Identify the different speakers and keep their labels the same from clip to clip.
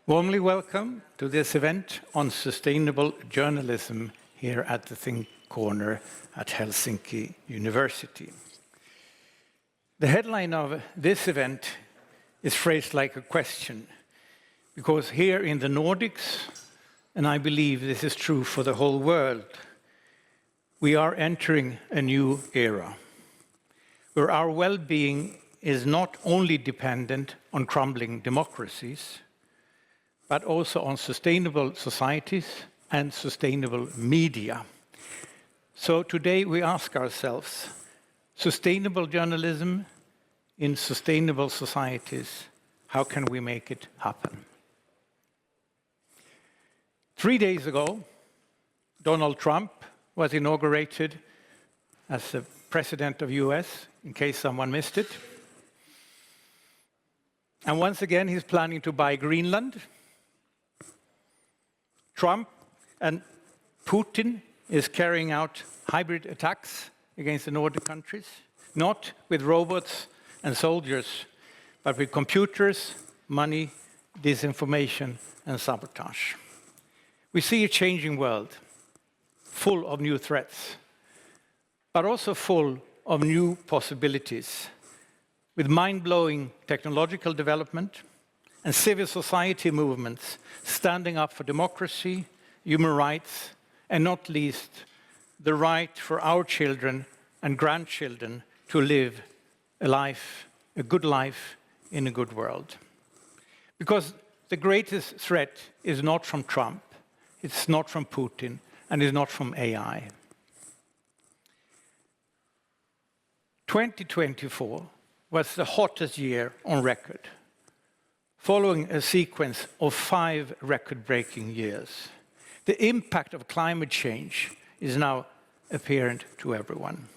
Speaker 1: Warmly welcome to this event on sustainable journalism here at the Think Corner at Helsinki University. The headline of this event is phrased like a question, because here in the Nordics, and I believe this is true for the whole world, we are entering a new era, where our well-being is not only dependent on crumbling democracies, but also on sustainable societies and sustainable media. So today we ask ourselves, sustainable journalism in sustainable societies, how can we make it happen? 3 days ago, Donald Trump was inaugurated as the president of US, in case someone missed it. And once again, he's planning to buy Greenland. Trump and Putin is carrying out hybrid attacks against the Nordic countries, not with robots and soldiers, but with computers, money, disinformation, and sabotage. We see a changing world, full of new threats, but also full of new possibilities, with mind-blowing technological development and civil society movements standing up for democracy, human rights, and not least, the right for our children and grandchildren to live a good life in a good world. Because the greatest threat is not from Trump, it's not from Putin, and it's not from AI. 2024 was the hottest year on record, following a sequence of 5 record-breaking years. The impact of climate change is now apparent to everyone.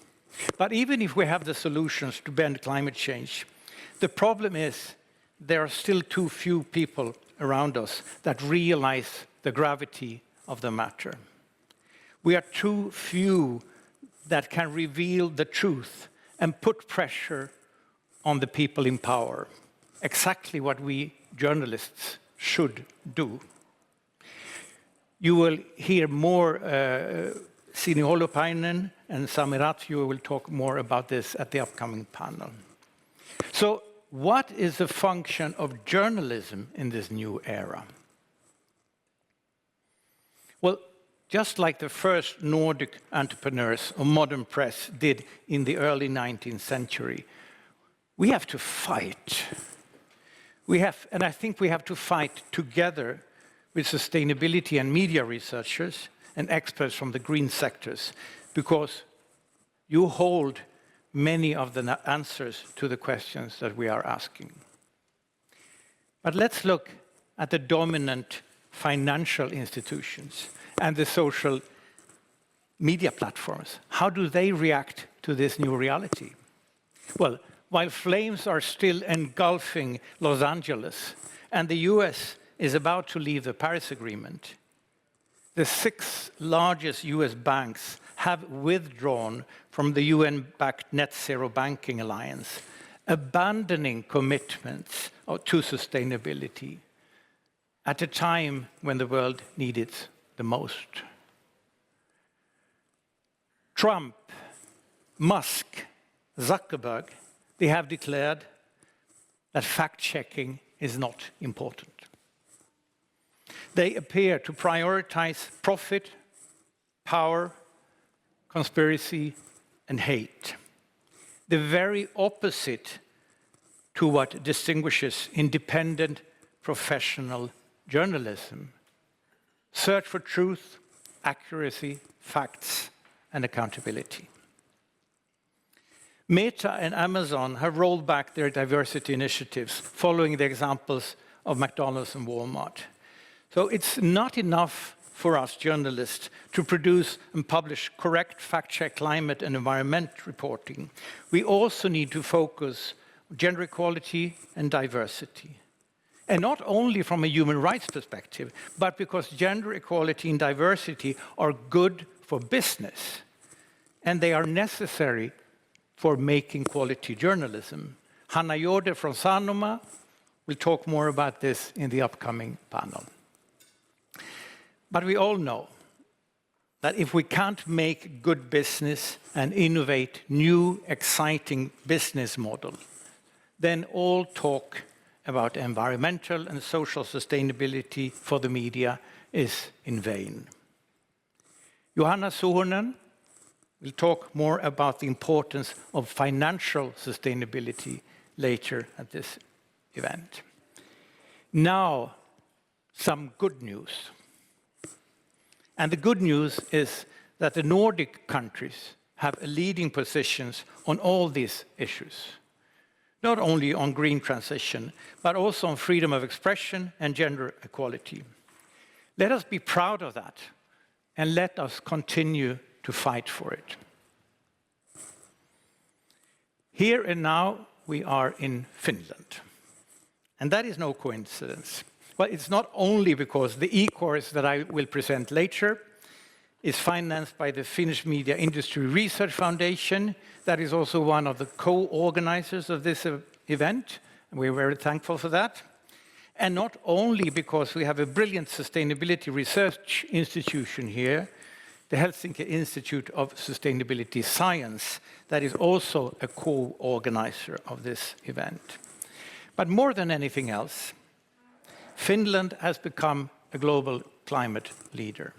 Speaker 1: But even if we have the solutions to bend climate change, the problem is there are still too few people around us that realize the gravity of the matter. We are too few that can reveal the truth and put pressure on the people in power. Exactly what we journalists should do. You will hear more, Sini Holopainen and Ratvio will talk more about this at the upcoming panel. So what is the function of journalism in this new era? Well, just like the first Nordic entrepreneurs of modern press did in the early 19th century, we have to fight. And I think we have to fight together with sustainability and media researchers and experts from the green sectors, because you hold many of the answers to the questions that we are asking. But let's look at the dominant financial institutions and the social media platforms. How do they react to this new reality? Well, while flames are still engulfing Los Angeles and the US is about to leave the Paris Agreement, the 6 largest US banks have withdrawn from the UN-backed Net Zero Banking Alliance, abandoning commitments to sustainability at a time when the world needs it the most. Trump, Musk, Zuckerberg, they have declared that fact-checking is not important. They appear to prioritize profit, power, conspiracy, and hate. The very opposite to what distinguishes independent professional journalism. Search for truth, accuracy, facts, and accountability. Meta and Amazon have rolled back their diversity initiatives following the examples of McDonald's and Walmart. So it's not enough for us journalists to produce and publish correct fact-check climate and environment reporting. We also need to focus on gender equality and diversity. And not only from a human rights perspective, but because gender equality and diversity are good for business, and they are necessary for making quality journalism. Hanna Johde from Sanoma We'll talk more about this in the upcoming panel. But we all know that if we can't make good business and innovate new, exciting business models, then all talk about environmental and social sustainability for the media is in vain. Johanna Suhonen will talk more about the importance of financial sustainability later at this event. Now, some good news. And the good news is that the Nordic countries have leading positions on all these issues. Not only on green transition, but also on freedom of expression and gender equality. Let us be proud of that, and let us continue to fight for it. Here and now, we are in Finland. And that is no coincidence. Well, it's not only because the e-course that I will present later is financed by the Finnish Media Industry Research Foundation. That is also one of the co-organizers of this event, and we're very thankful for that. And not only because we have a brilliant sustainability research institution here, the Helsinki Institute of Sustainability Science, that is also a co-organizer of this event. But more than anything else, Finland has become a global climate leader.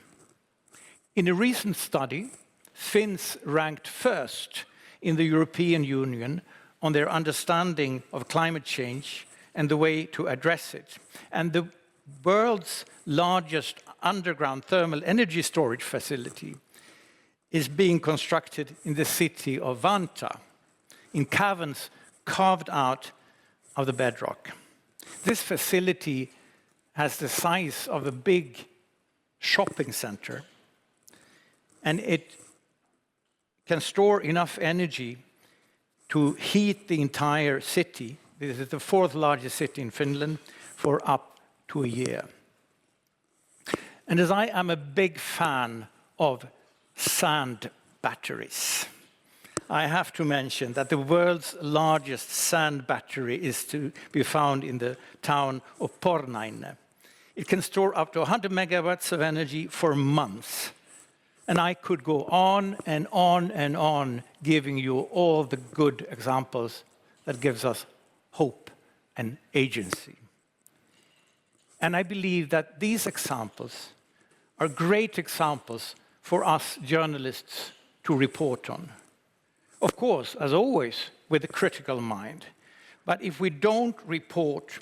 Speaker 1: In a recent study, Finns ranked first in the European Union on their understanding of climate change and the way to address it. And the world's largest underground thermal energy storage facility is being constructed in the city of Vantaa, in caverns carved out of the bedrock. This facility has the size of a big shopping center, and it can store enough energy to heat the entire city. This is the fourth largest city in Finland, for up to a year. And as I am a big fan of sand batteries, I have to mention that the world's largest sand battery is to be found in the town of Pornainen. It can store up to 100 megawatts of energy for months. And I could go on and on and on, giving you all the good examples that gives us hope and agency. And I believe that these examples are great examples for us journalists to report on. Of course, as always, with a critical mind. But if we don't report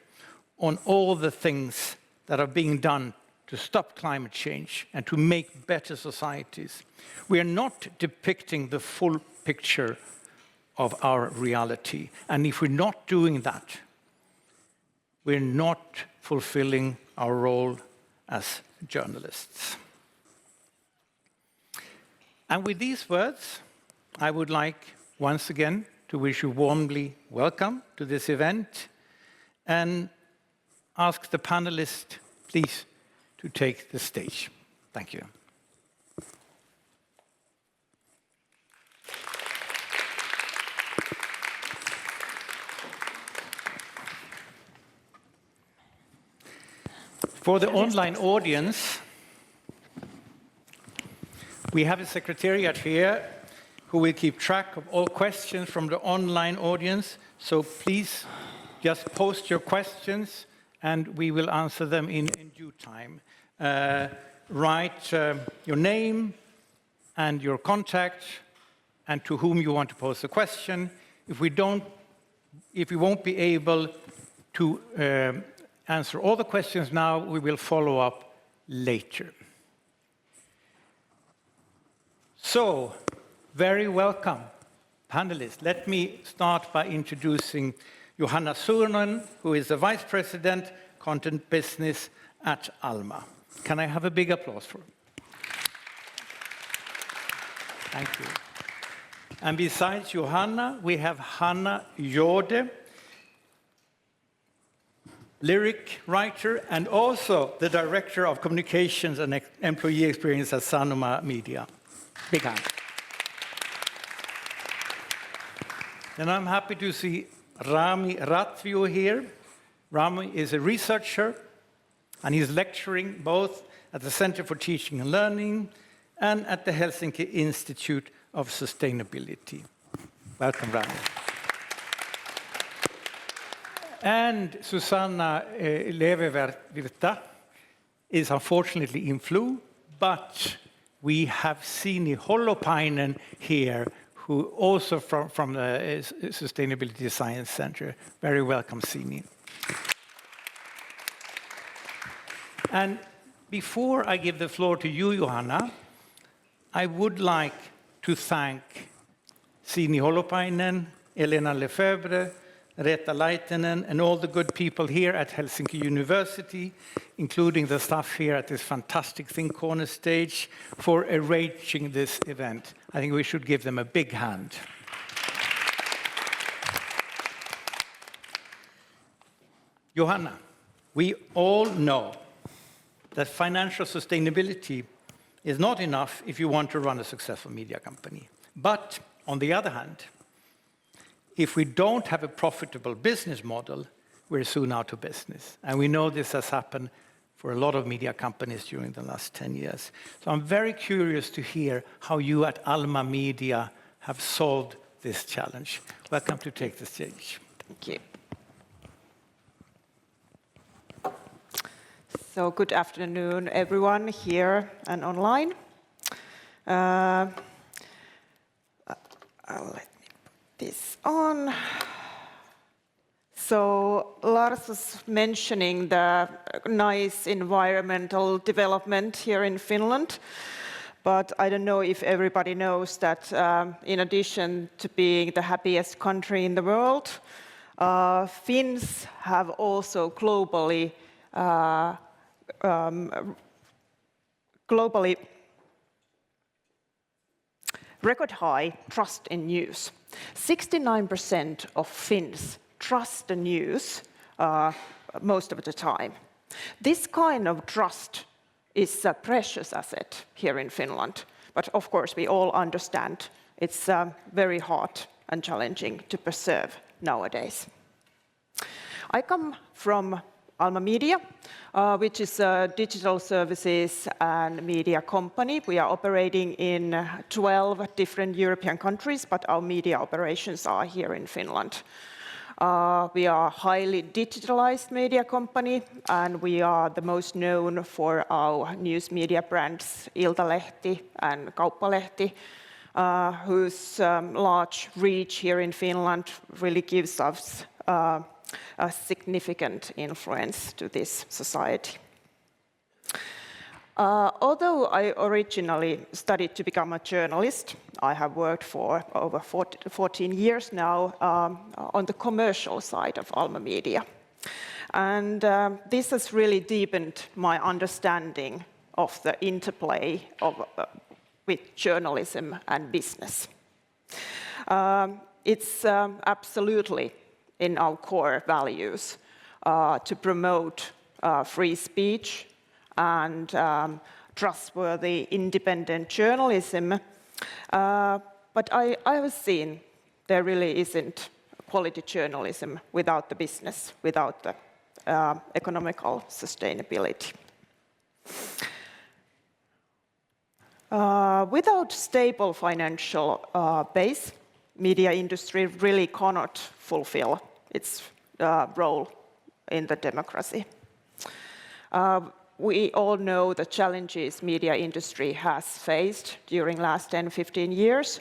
Speaker 1: on all the things that are being done to stop climate change and to make better societies, we are not depicting the full picture of our reality. And if we're not doing that, we're not fulfilling our role as journalists. And with these words, I would like once again to wish you warmly welcome to this event and ask the panelists, please, to take the stage. Thank you. For the online audience, we have a secretariat here who will keep track of all questions from the online audience. So please just post your questions and we will answer them in due time. Write your name and your contact and to whom you want to pose a question. If we won't be able to answer all the questions now, we will follow up later. So, very welcome, panelists. Let me start by introducing Johanna Suhonen, who is the Vice President, Content Business at Alma. Can I have a big applause for her? Thank you. And besides Johanna, we have Hanna, Johde, lyric writer, and also the Director of Communications and Employee Experience at Sanoma Media. Big hand. And I'm happy to see Rami Ratvio here, Rami is a researcher, and he's lecturing both at the Center for Teaching and Learning and at the Helsinki Institute of Sustainability. Welcome, Rami. And Susanna Lehvävirta is unfortunately in flu, but we have Sini Holopainen here, who also from the Sustainability Science Center. Very welcome, Sini. And before I give the floor to you, Johanna, I would like to thank Sini Holopainen, Elena Lefebvre, Reetta Laitinen, and all the good people here at Helsinki University, including the staff here at this fantastic Think Corner stage, for arranging this event. I think we should give them a big hand. Johanna, we all know that financial sustainability is not enough if you want to run a successful media company. But on the other hand, if we don't have a profitable business model, we're soon out of business. And we know this has happened for a lot of media companies during the last 10 years. So I'm very curious to hear how you at Alma Media have solved this challenge. Welcome to take the stage.
Speaker 2: Thank you. So good afternoon, everyone here and online. I'll let me put this on. So Lars was mentioning the nice environmental development here in Finland, but I don't know if everybody knows that in addition to being the happiest country in the world, Finns have also globally record high trust in news. 69% of Finns trust the news most of the time. This kind of trust is a precious asset here in Finland, but of course we all understand it's very hard and challenging to preserve nowadays. I come from Alma Media, which is a digital services and media company. We are operating in 12 different European countries, but our media operations are here in Finland. We are a highly digitalized media company, and we are the most known for our news media brands, Iltalehti and Kauppalehti, whose large reach here in Finland really gives us a significant influence to this society. Although I originally studied to become a journalist, I have worked for over 14 years now on the commercial side of Alma Media. And this has really deepened my understanding of the interplay with journalism and business. It's absolutely in our core values to promote free speech and trustworthy independent journalism. But I have seen there really isn't quality journalism without the business, without the economical sustainability. Without stable financial base, media industry really cannot fulfill its role in the democracy. We all know the challenges media industry has faced during last 10-15 years.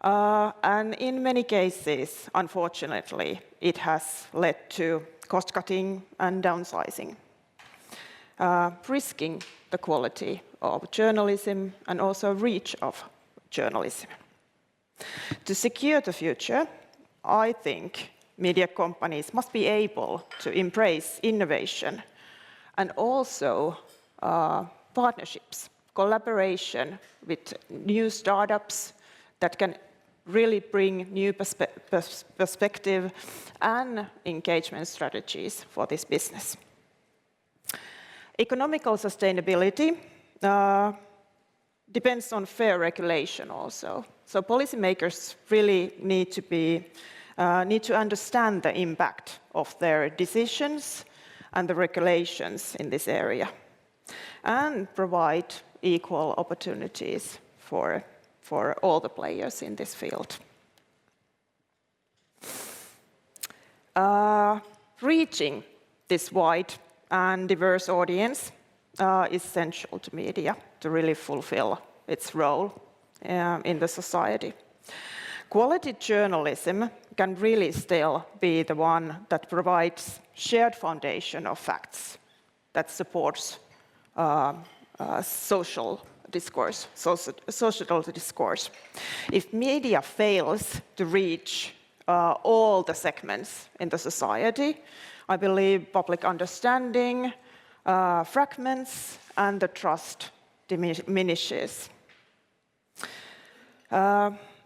Speaker 2: And in many cases, unfortunately, it has led to cost-cutting and downsizing, risking the quality of journalism and also reach of journalism. To secure the future, I think media companies must be able to embrace innovation and also partnerships, collaboration with new startups that can really bring new perspective and engagement strategies for this business. Economical sustainability depends on fair regulation also. So policymakers really need to be need to understand the impact of their decisions and the regulations in this area, and provide equal opportunities for all the players in this field. Reaching this wide and diverse audience is essential to media to really fulfill its role in the society. Quality journalism can really still be the one that provides shared foundation of facts that supports social discourse, societal discourse. If media fails to reach all the segments in the society, I believe public understanding fragments and the trust diminishes.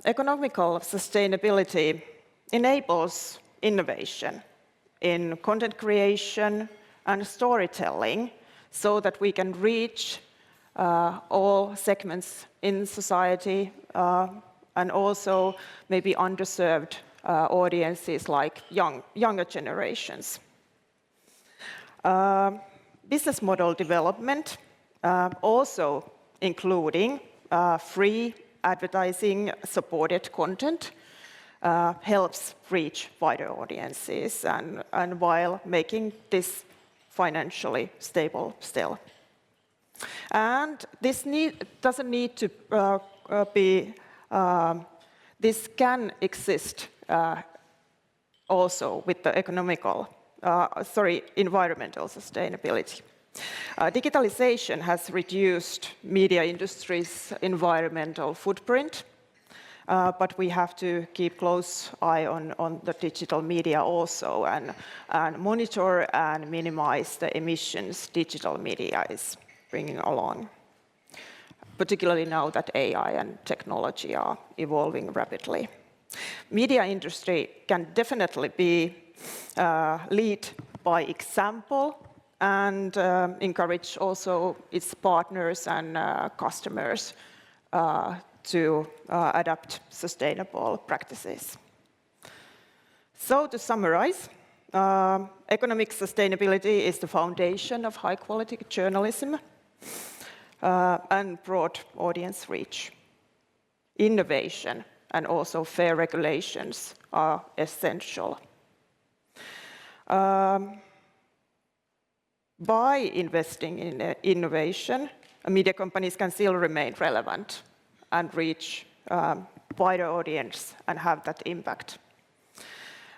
Speaker 2: Economical sustainability enables innovation in content creation and storytelling so that we can reach all segments in society and also maybe underserved audiences like younger generations. Business model development, also including free advertising supported content, helps reach wider audiences and while making this financially stable still. And this doesn't need to be, this can exist also with the environmental sustainability. Digitalization has reduced media industry's environmental footprint, but we have to keep close eye on the digital media also and monitor and minimize the emissions digital media is bringing along, particularly now that AI and technology are evolving rapidly. Media industry can definitely be lead by example and encourage also its partners and customers to adapt sustainable practices. So to summarize, economic sustainability is the foundation of high-quality journalism and broad audience reach. Innovation and also fair regulations are essential. By investing in innovation, media companies can still remain relevant and reach wider audience and have that impact.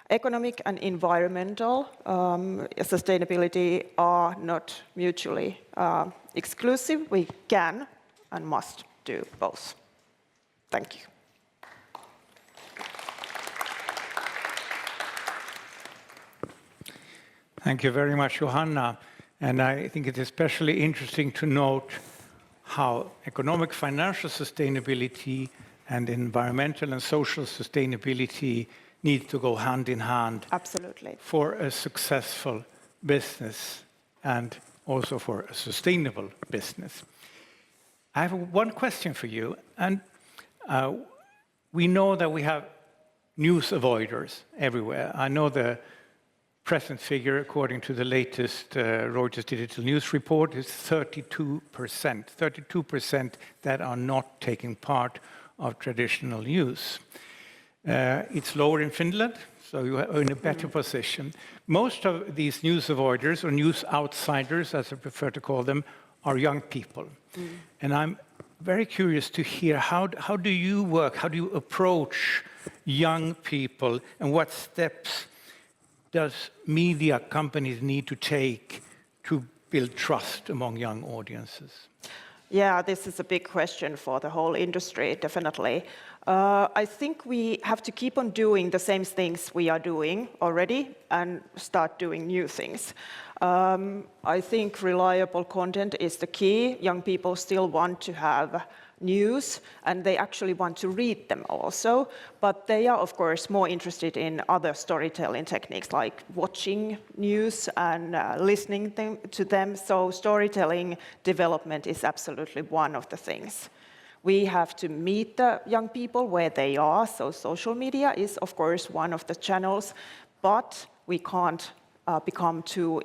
Speaker 2: Economic and environmental sustainability are not mutually exclusive. We can and must do both. Thank you.
Speaker 1: Thank you very much, Johanna. And I think it's especially interesting to note how economic financial sustainability and environmental and social sustainability need to go hand in hand.
Speaker 2: Absolutely.
Speaker 1: For a successful business and also for a sustainable business. I have one question for you, and we know that we have news avoiders everywhere. I know the present figure, according to the latest Reuters Digital News report, is 32%. 32% that are not taking part of traditional news. It's lower in Finland, so you are in a better position. Most of these news avoiders, or news outsiders, as I prefer to call them, are young people. And I'm very curious to hear, how do you work? How do you approach young people, and what steps does media companies need to take to build trust among young audiences?
Speaker 2: Yeah, this is a big question for the whole industry, definitely. I think we have to keep on doing the same things we are doing already and start doing new things. I think reliable content is the key. Young people still want to have news and they actually want to read them also, but they are of course more interested in other storytelling techniques like watching news and listening to them. So storytelling development is absolutely one of the things We have to meet the young people where they are, so social media is, of course, one of the channels, but we can't become too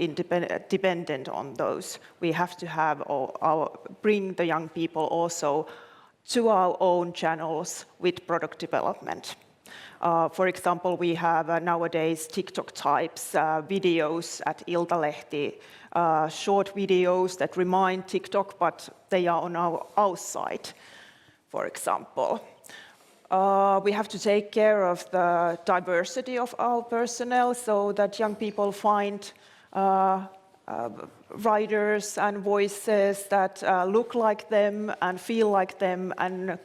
Speaker 2: dependent on those. We have to have bring the young people also to our own channels with product development. For example, we have nowadays TikTok types videos at Iltalehti, short videos that remind TikTok, but they are on our side, for example. We have to take care of the diversity of our personnel so that young people find writers and voices that look like them and feel like them and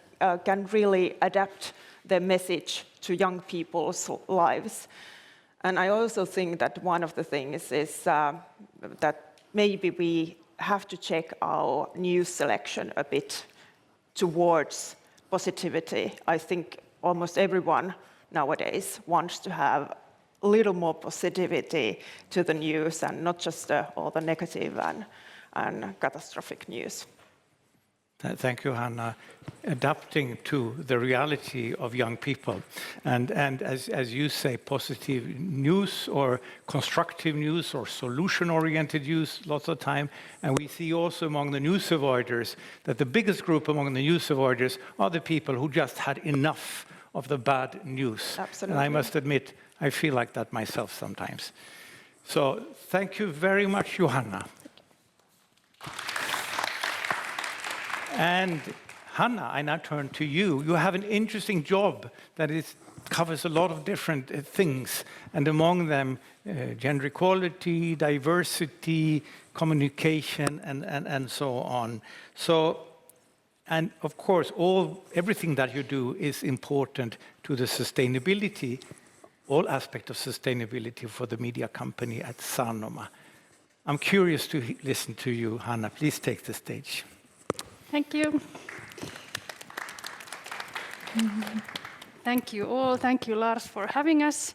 Speaker 2: can really adapt their message to young people's lives. And I also think that one of the things is that maybe we have to check our news selection a bit towards positivity. I think almost everyone nowadays wants to have a little more positivity to the news and not just all the negative and catastrophic news.
Speaker 1: Thank you, Hanna. Adapting to the reality of young people. And as you say, positive news or constructive news or solution-oriented news lots of time. And we see also among the news avoiders that the biggest group among the news avoiders are the people who just had enough of the bad news.
Speaker 2: Absolutely.
Speaker 1: And I must admit, I feel like that myself sometimes. So thank you very much, Johanna. And Hanna, I now turn to you. You have an interesting job that covers a lot of different things, and among them gender equality, diversity, communication, and so on. So, and of course, everything that you do is important to the sustainability, all aspects of sustainability for the media company at Sanoma. I'm curious to listen to you, Hanna. Please take the stage.
Speaker 3: Thank you. Thank you all. Thank you, Lars, for having us.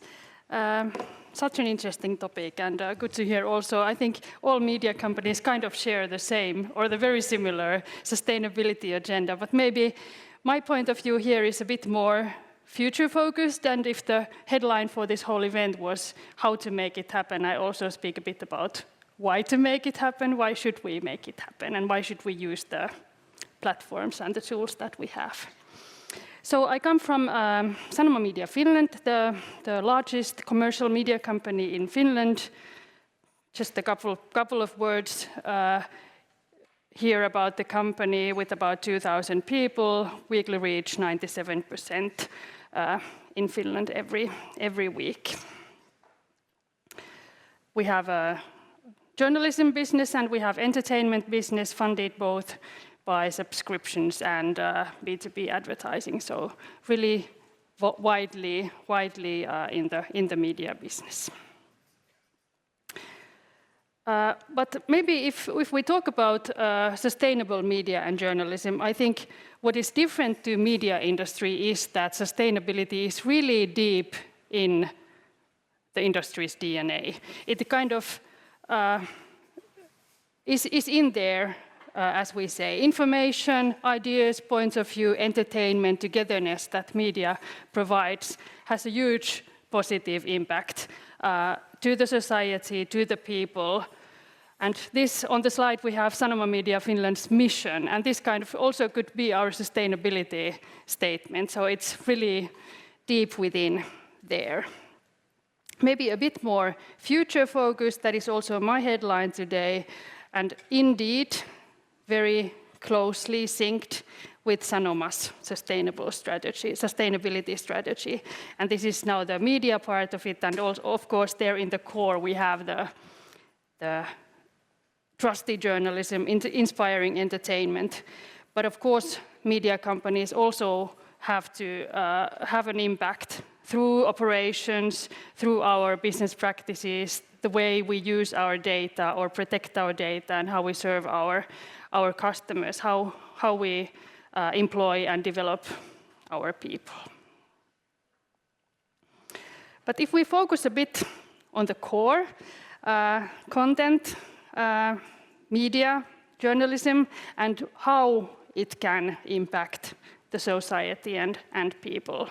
Speaker 3: Such an interesting topic, and good to hear also. I think all media companies kind of share the same or the very similar sustainability agenda, but maybe my point of view here is a bit more future-focused, and if the headline for this whole event was how to make it happen, I also speak a bit about why to make it happen, why should we make it happen, and why should we use the platforms and the tools that we have. So I come from Sanoma Media Finland, the largest commercial media company in Finland. Just a couple of words here about the company. With about 2,000 people, weekly reach 97% in Finland every week. We have a journalism business and we have entertainment business funded both by subscriptions and B2B advertising, so really widely in the media business. But maybe if we talk about sustainable media and journalism, I think what is different to media industry is that sustainability is really deep in the industry's DNA. It kind of is in there. As we say, information, ideas, points of view, entertainment, togetherness that media provides has a huge positive impact to the society, to the people. And this, on the slide, we have Sanoma Media Finland's mission, and this kind of also could be our sustainability statement, so it's really deep within there. Maybe a bit more future-focused, that is also my headline today, and indeed, very closely synced with Sanoma's sustainability strategy. And this is now the media part of it, and also, of course, there in the core we have the trusty journalism, inspiring entertainment. But of course, media companies also have to have an impact through operations, through our business practices, the way we use our data or protect our data, and how we serve our customers, how we employ and develop our people. But if we focus a bit on the core, content, media, journalism, and how it can impact the society and people,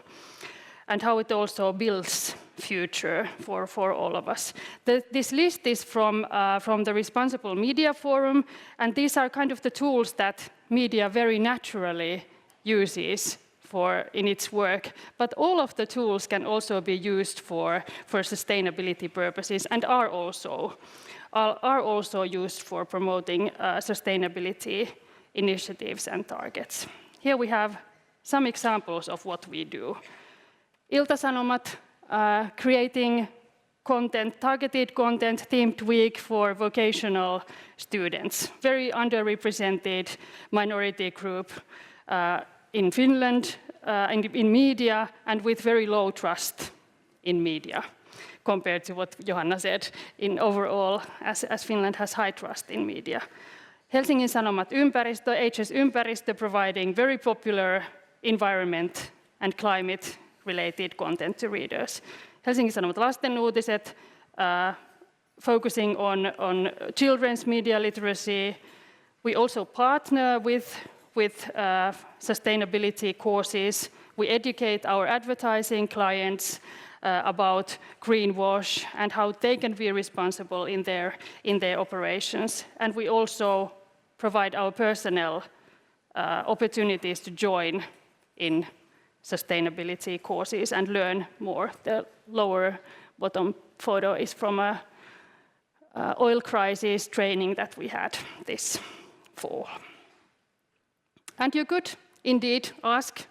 Speaker 3: and how it also builds future for all of us. This list is from the Responsible Media Forum, and these are kind of the tools that media very naturally uses in its work, but all of the tools can also be used for sustainability purposes and are also used for promoting sustainability initiatives and targets. Here we have some examples of what we do. Ilta-Sanomat, creating content, targeted content, themed week for vocational students. Very underrepresented minority group in Finland, in media, and with very low trust in media, compared to what Johanna said in overall, as Finland has high trust in media. Helsingin Sanomat Ympäristö, HS Ympäristö, providing very popular environment and climate-related content to readers. Helsingin Sanomat Lasten Uutiset, focusing on children's media literacy. We also partner with sustainability courses. We educate our advertising clients about greenwash and how they can be responsible in their operations. And we also provide our personnel opportunities to join in sustainability courses and learn more. The lower bottom photo is from a oil crisis training that we had this fall. And you could indeed ask,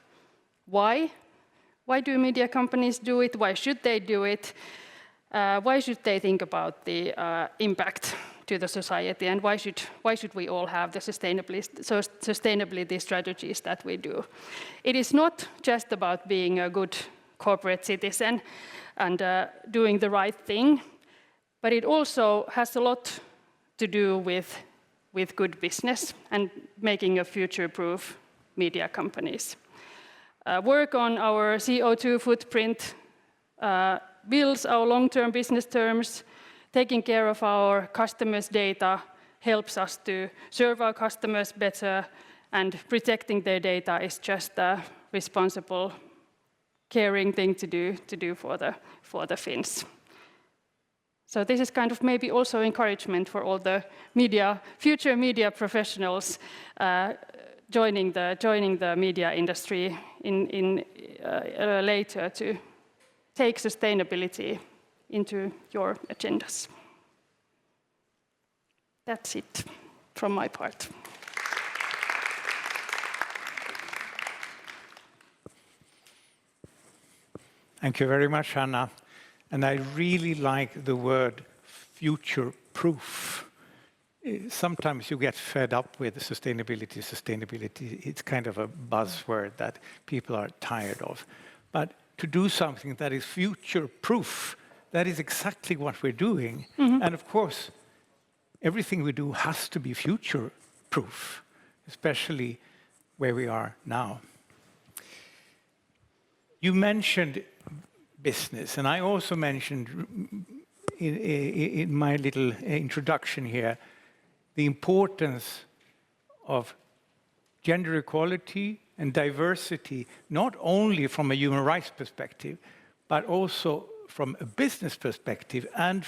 Speaker 3: why? Why do media companies do it? Why should they do it? Why should they think about the impact to the society? And why should we all have the sustainability strategies that we do? It is not just about being a good corporate citizen and doing the right thing, but it also has a lot to do with good business and making a future-proof media companies. Work on our CO2 footprint builds our long-term business terms. Taking care of our customers' data helps us to serve our customers better, and protecting their data is just a responsible, caring thing to do for the Finns. So this is kind of maybe also encouragement for all the future media professionals joining the media industry later to take sustainability into your agendas. That's it from my part.
Speaker 1: Thank you very much, Hanna. And I really like the word future-proof. Sometimes you get fed up with sustainability. It's kind of a buzzword that people are tired of. But to do something that is future-proof, that is exactly what we're doing. Mm-hmm. And of course, everything we do has to be future-proof, especially where we are now. You mentioned business, and I also mentioned in my little introduction here the importance of gender equality and diversity, not only from a human rights perspective, but also from a business perspective and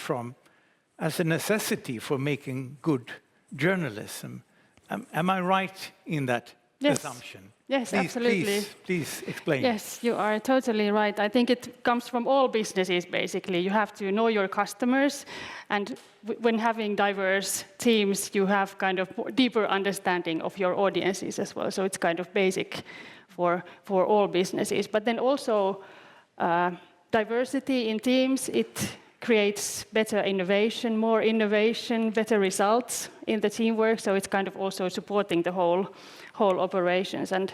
Speaker 1: as a necessity for making good journalism. Am I right in that assumption?
Speaker 3: Yes, absolutely.
Speaker 1: Please explain.
Speaker 3: Yes, you are totally right. I think it comes from all businesses, basically. You have to know your customers, and when having diverse teams, you have kind of deeper understanding of your audiences as well. So it's kind of basic for all businesses. But then also diversity in teams, it creates better innovation, more innovation, better results in the teamwork. So it's kind of also supporting the whole operations, and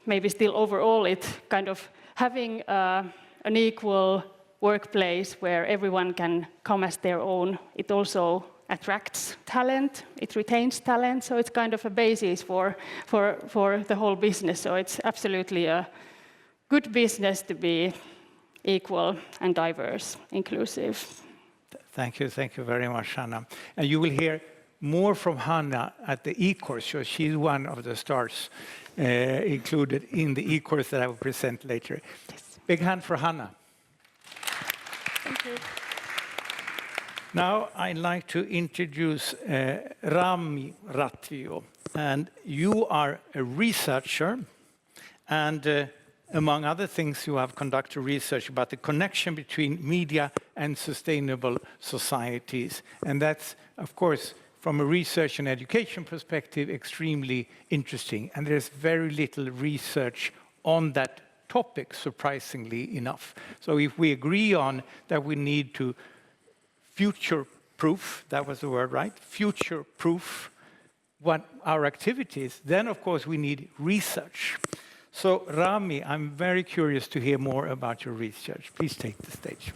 Speaker 3: maybe still overall it kind of having an equal workplace where everyone can come as their own. It also attracts talent, it retains talent, so it's kind of a basis for the whole business. So it's absolutely a good business to be equal and diverse, inclusive.
Speaker 1: Thank you very much, Hanna. And you will hear more from Hanna at the e-course. So she's one of the stars included in the e-course that I will present later. Yes. Big hand for Hanna.
Speaker 3: Thank you.
Speaker 1: Now I'd like to introduce Rami Ratvio. And you are a researcher, and among other things, you have conducted research about the connection between media and sustainable societies. And that's, of course, from a research and education perspective, extremely interesting. And there's very little research on that topic, surprisingly enough. So if we agree on that we need to future-proof, that was the word, right? Future-proof what our activities, then of course we need research. So Rami, I'm very curious to hear more about your research. Please take the stage.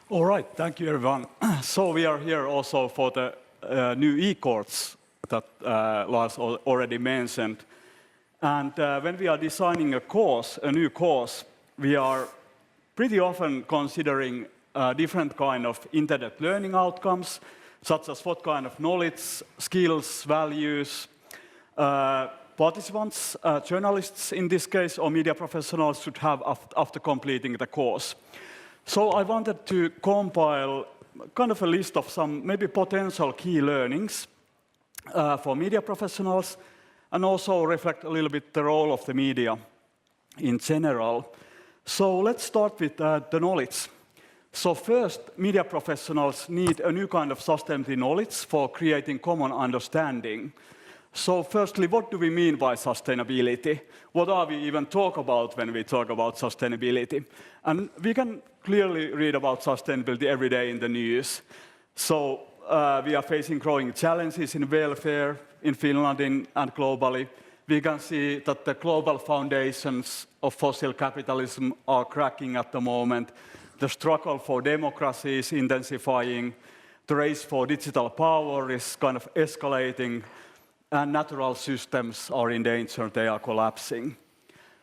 Speaker 4: All right, thank you everyone. So we are here also for the new e-course that Lars already mentioned. And when we are designing a new course, we are pretty often considering different kind of intended learning outcomes, such as what kind of knowledge, skills, values, participants, journalists in this case, or media professionals should have after completing the course. So I wanted to compile kind of a list of some maybe potential key learnings for media professionals, and also reflect a little bit the role of the media in general. So let's start with the knowledge. So first, media professionals need a new kind of sustainability knowledge for creating common understanding. So firstly, what do we mean by sustainability? What are we even talk about when we talk about sustainability? And we can clearly read about sustainability every day in the news. So we are facing growing challenges in welfare in Finland and globally. We can see that the global foundations of fossil capitalism are cracking at the moment. The struggle for democracy is intensifying. The race for digital power is kind of escalating. And natural systems are in danger, they are collapsing.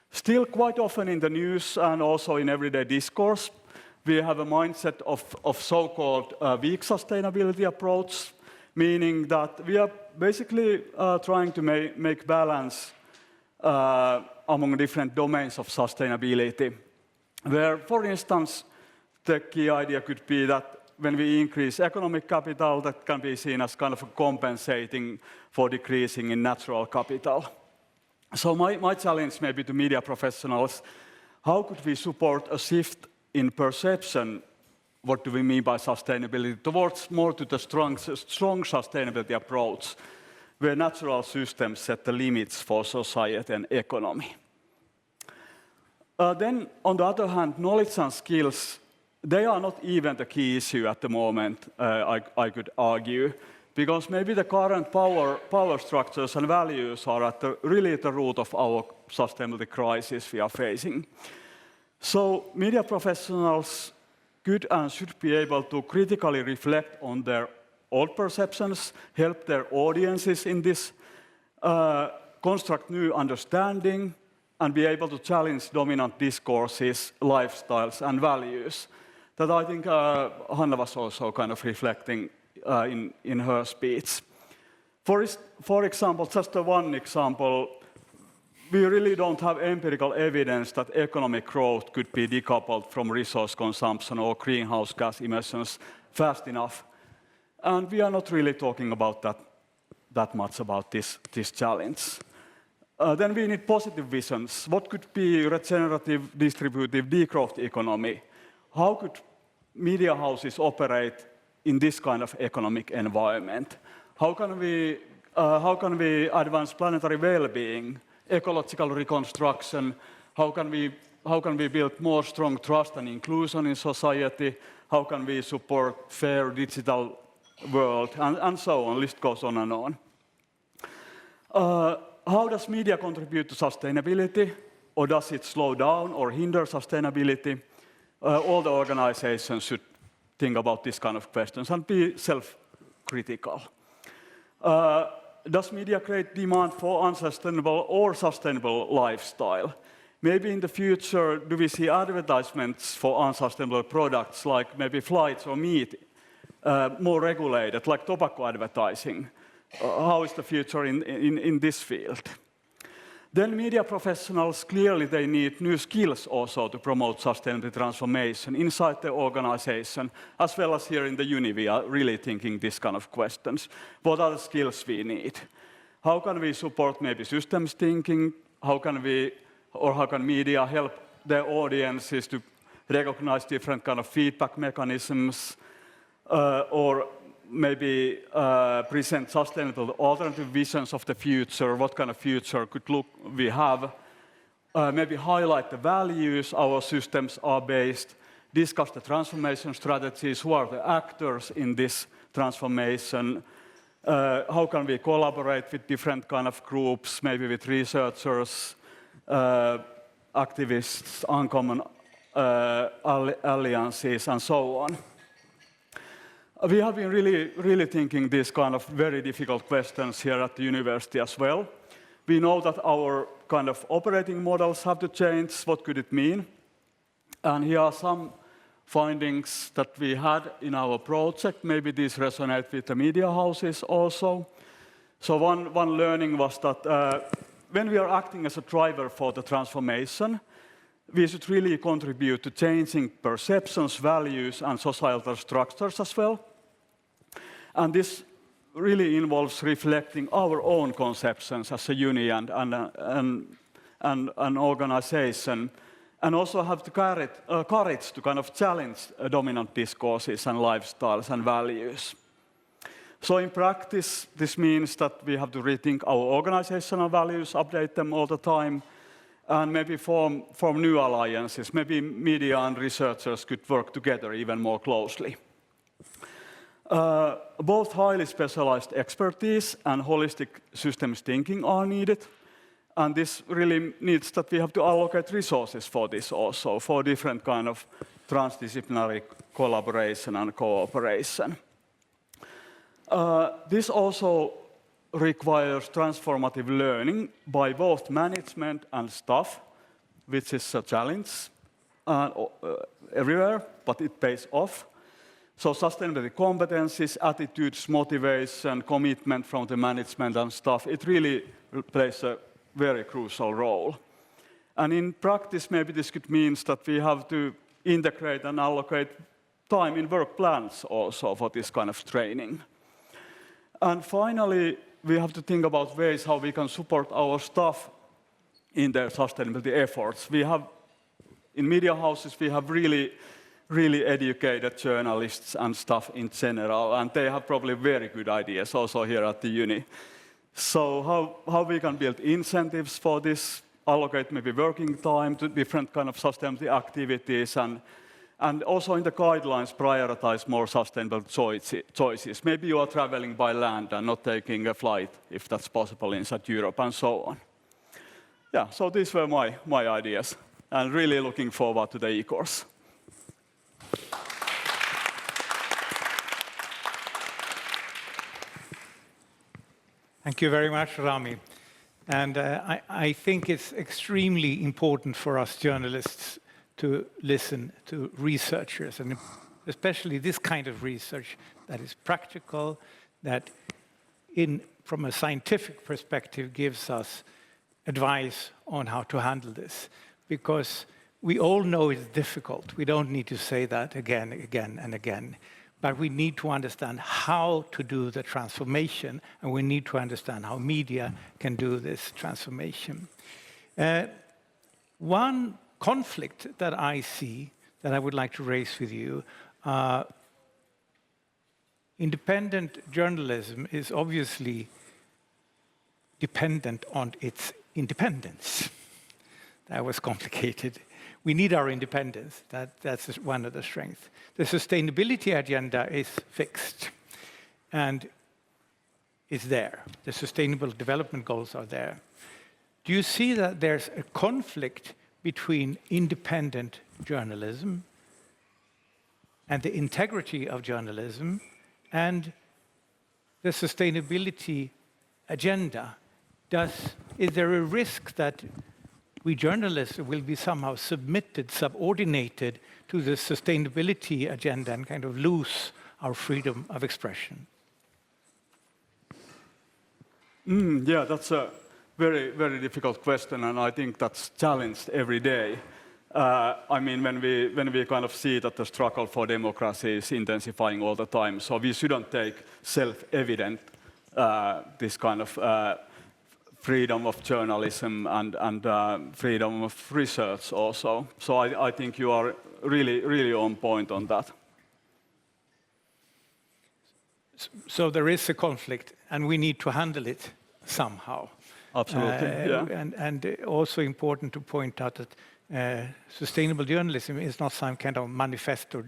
Speaker 4: Still, quite often in the news and also in everyday discourse, we have a mindset of so-called weak sustainability approach, meaning that we are basically trying to make balance among different domains of sustainability. Where, for instance, the key idea could be that when we increase economic capital, that can be seen as kind of compensating for decreasing in natural capital. So my challenge maybe to media professionals, how could we support a shift in perception, what do we mean by sustainability, towards more to the strong sustainability approach, where natural systems set the limits for society and economy. Then, on the other hand, knowledge and skills, they are not even the key issue at the moment, I could argue, because maybe the current power structures and values are really at the root of our sustainability crisis we are facing. So media professionals could and should be able to critically reflect on their old perceptions, help their audiences in this, construct new understanding, and be able to challenge dominant discourses, lifestyles, and values. That I think Hanna was also kind of reflecting in her speech. For example, just one example, we really don't have empirical evidence that economic growth could be decoupled from resource consumption or greenhouse gas emissions fast enough. And we are not really talking about that much about this challenge. Then we need positive visions. What could be regenerative, distributive, degrowth economy? How could media houses operate in this kind of economic environment? How can we advance planetary well-being, ecological reconstruction? How can we build more strong trust and inclusion in society? How can we support fair digital world? And so on, list goes on and on. How does media contribute to sustainability? Or does it slow down or hinder sustainability? All the organizations should think about this kind of questions and be self-critical. Does media create demand for unsustainable or sustainable lifestyle? Maybe in the future, do we see advertisements for unsustainable products like maybe flights or meat more regulated, like tobacco advertising? How is the future in this field? Then media professionals, clearly they need new skills also to promote sustainable transformation inside the organization, as well as here in the uni, we are really thinking this kind of questions. What are the skills we need? How can we support maybe systems thinking? How can media help their audiences to recognize different kind of feedback mechanisms, or maybe present sustainable alternative visions of the future, what kind of future could look we have, maybe highlight the values our systems are based, discuss the transformation strategies, who are the actors in this transformation, how can we collaborate with different kind of groups, maybe with researchers, activists, uncommon alliances, and so on. We have been really thinking these kind of very difficult questions here at the university as well. We know that our kind of operating models have to change. What could it mean? And here are some findings that we had in our project. Maybe these resonate with the media houses also. So one learning was that when we are acting as a driver for the transformation, we should really contribute to changing perceptions, values, and societal structures as well. And this really involves reflecting our own conceptions as a uni and an organization, and also have the courage to kind of challenge dominant discourses and lifestyles and values. So in practice, this means that we have to rethink our organizational values, update them all the time, and maybe form new alliances. Maybe media and researchers could work together even more closely. Both highly specialized expertise and holistic systems thinking are needed. And this really needs that we have to allocate resources for this also, for different kind of transdisciplinary collaboration and cooperation. This also requires transformative learning by both management and staff, which is a challenge everywhere, but it pays off. So sustainability competencies, attitudes, motivation, commitment from the management and staff, it really plays a very crucial role. And in practice, maybe this could mean that we have to integrate and allocate time in work plans also for this kind of training. And finally, we have to think about ways how we can support our staff in their sustainability efforts. We have, in media houses, we have really educated journalists and staff in general, and they have probably very good ideas also here at the uni. So how we can build incentives for this, allocate maybe working time to different kind of sustainability activities, and also in the guidelines prioritize more sustainable choices. Maybe you are traveling by land and not taking a flight, if that's possible inside Europe, and so on. Yeah, so these were my ideas, and really looking forward to the e-course.
Speaker 1: Thank you very much, Rami. And I think it's extremely important for us journalists to listen to researchers, and especially this kind of research that is practical, that from a scientific perspective gives us advice on how to handle this. Because we all know it's difficult. We don't need to say that again and again. But we need to understand how to do the transformation, and we need to understand how media can do this transformation. One conflict that I see that I would like to raise with you, independent journalism is obviously dependent on its independence. That was complicated. We need our independence. That's one of the strengths. The sustainability agenda is fixed and is there. The sustainable development goals are there. Do you see that there's a conflict between independent journalism and the integrity of journalism and the sustainability agenda? Is there a risk that we journalists will be somehow subordinated to the sustainability agenda and kind of lose our freedom of expression?
Speaker 4: Yeah, that's a very, very difficult question, and I think that's challenged every day. I mean, when we kind of see that the struggle for democracy is intensifying all the time, so we shouldn't take self-evident this kind of freedom of journalism and freedom of research also. So I think you are really, really on point on that.
Speaker 1: So there is a conflict, and we need to handle it somehow.
Speaker 4: Absolutely, yeah.
Speaker 1: And also important to point out that sustainable journalism is not some kind of manifesto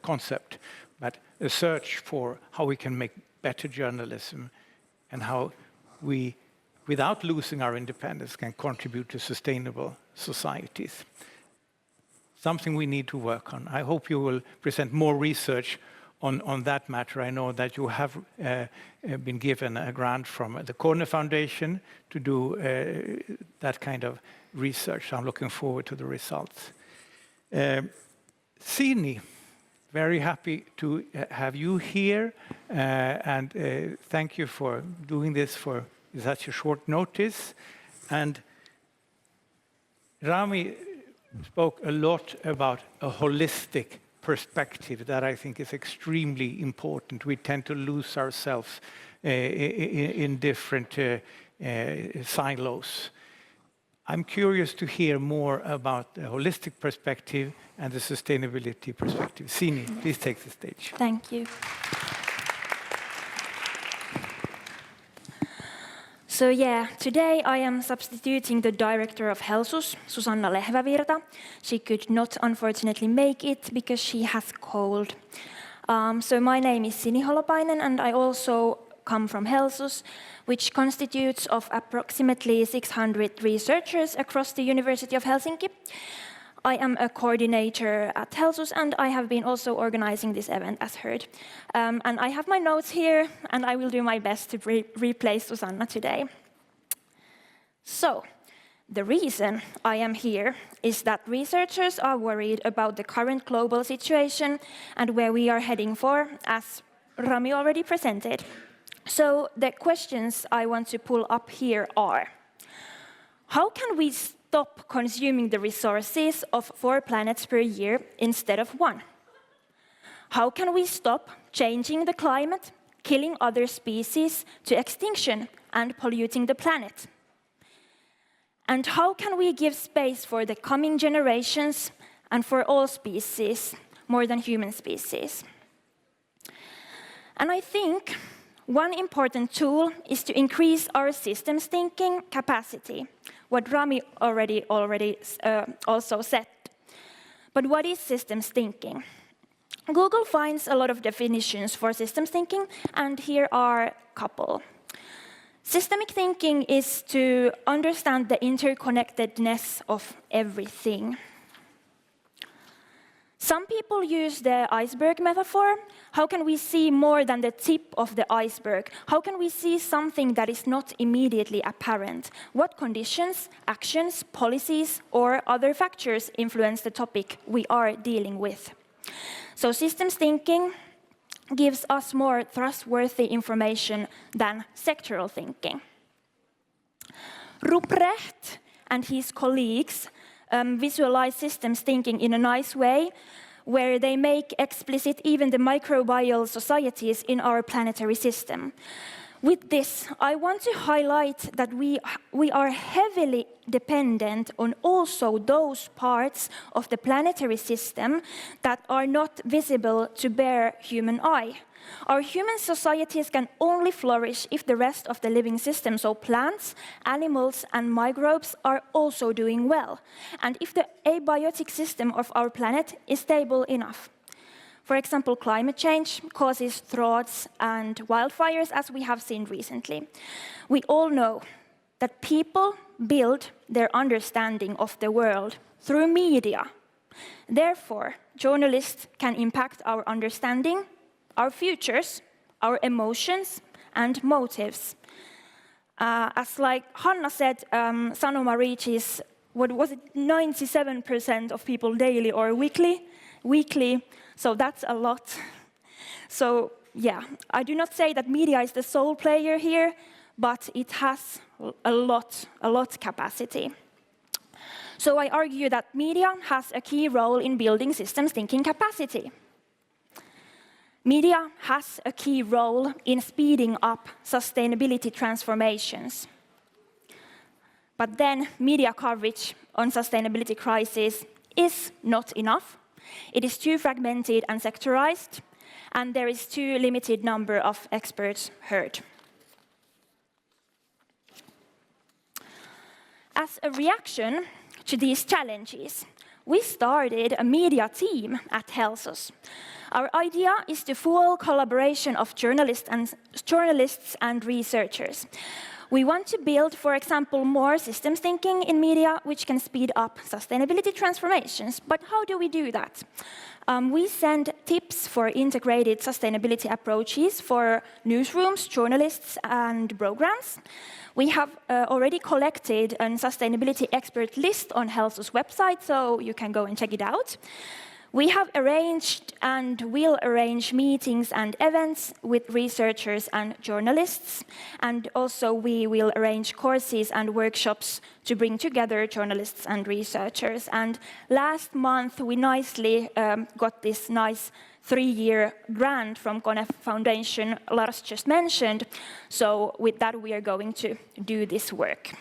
Speaker 1: concept, but a search for how we can make better journalism and how we, without losing our independence, can contribute to sustainable societies. Something we need to work on. I hope you will present more research on that matter. I know that you have been given a grant from the Corner Foundation to do that kind of research. I'm looking forward to the results. Sini, very happy to have you here, and thank you for doing this for such a short notice. And Rami spoke a lot about a holistic perspective that I think is extremely important. We tend to lose ourselves in different silos. I'm curious to hear more about the holistic perspective and the sustainability perspective. Sini, please take the stage.
Speaker 5: Thank you. So yeah, today I am substituting the director of HELSUS, Susanna Lehvävirta. She could not unfortunately make it because she has cold. So my name is Sini Holopainen, and I also come from HELSUS, which constitutes of approximately 600 researchers across the University of Helsinki. I am a coordinator at HELSUS, and I have been also organizing this event, as heard. And I have my notes here, and I will do my best to replace Susanna today. So, the reason I am here is that researchers are worried about the current global situation and where we are heading for, as Rami already presented. So, the questions I want to pull up here are: how can we stop consuming the resources of 4 planets per year instead of 1? How can we stop changing the climate, killing other species to extinction, and polluting the planet? And how can we give space for the coming generations and for all species, more than human species? And I think one important tool is to increase our systems thinking capacity, what Rami already also said. But what is systems thinking? Google finds a lot of definitions for systems thinking, and here are a couple. Systemic thinking is to understand the interconnectedness of everything. Some people use the iceberg metaphor. How can we see more than the tip of the iceberg? How can we see something that is not immediately apparent? What conditions, actions, policies, or other factors influence the topic we are dealing with? So systems thinking gives us more trustworthy information than sectoral thinking. Ruprecht and his colleagues visualize systems thinking in a nice way, where they make explicit even the microbial societies in our planetary system. With this, I want to highlight that we are heavily dependent on also those parts of the planetary system that are not visible to bare human eye. Our human societies can only flourish if the rest of the living system, so plants, animals, and microbes, are also doing well, and if the abiotic system of our planet is stable enough. For example, climate change causes droughts and wildfires, as we have seen recently. We all know that people build their understanding of the world through media. Therefore, journalists can impact our understanding, our futures, our emotions, and motives. As like Hanna said, Sanoma reaches what was it, 97% of people daily or weekly, so that's a lot. So yeah, I do not say that media is the sole player here, but it has a lot capacity. So I argue that media has a key role in building systems thinking capacity. Media has a key role in speeding up sustainability transformations. But then media coverage on sustainability crisis is not enough. It is too fragmented and sectorized, and there is too limited number of experts heard. As a reaction to these challenges, we started a media team at HELSUS. Our idea is the full collaboration of journalists and researchers. We want to build, for example, more systems thinking in media, which can speed up sustainability transformations. But how do we do that? We send tips for integrated sustainability approaches for newsrooms, journalists, and programs. We have already collected a sustainability expert list on HELSUS website, so you can go and check it out. We have arranged and will arrange meetings and events with researchers and journalists, and also we will arrange courses and workshops to bring together journalists and researchers. And last month we nicely got this nice 3-year grant from KONE Foundation Lars just mentioned, so with that we are going to do this work.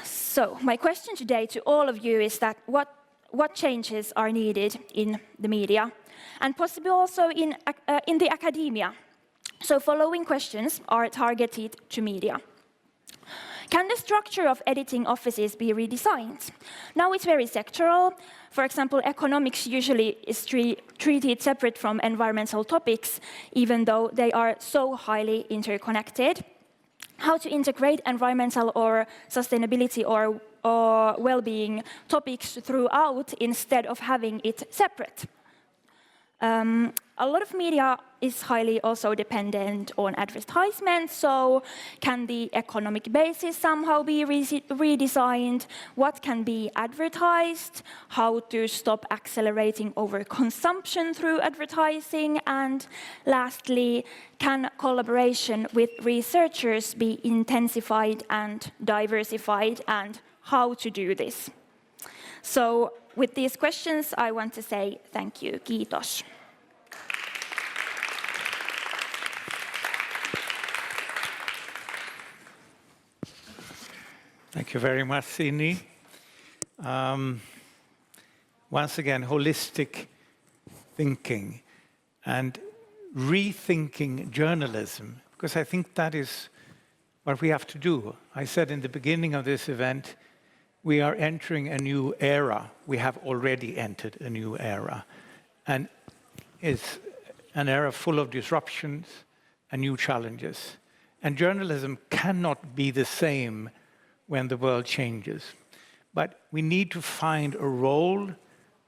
Speaker 5: So my question today to all of you is that what changes are needed in the media, and possibly also in the academia? So following questions are targeted to media. Can the structure of editing offices be redesigned? Now it's very sectoral. For example, economics usually is treated separate from environmental topics, even though they are so highly interconnected. How to integrate environmental or sustainability or well-being topics throughout instead of having it separate. A lot of media is highly also dependent on advertisements, so can the economic basis somehow be redesigned? What can be advertised? How to stop accelerating overconsumption through advertising? And lastly, can collaboration with researchers be intensified and diversified, and how to do this? So with these questions, I want to say thank you. Kiitos.
Speaker 1: Thank you very much, Sini. Once again, holistic thinking and rethinking journalism, because I think that is what we have to do. I said in the beginning of this event, we are entering a new era. We have already entered a new era. And it's an era full of disruptions and new challenges. And journalism cannot be the same when the world changes. But we need to find a role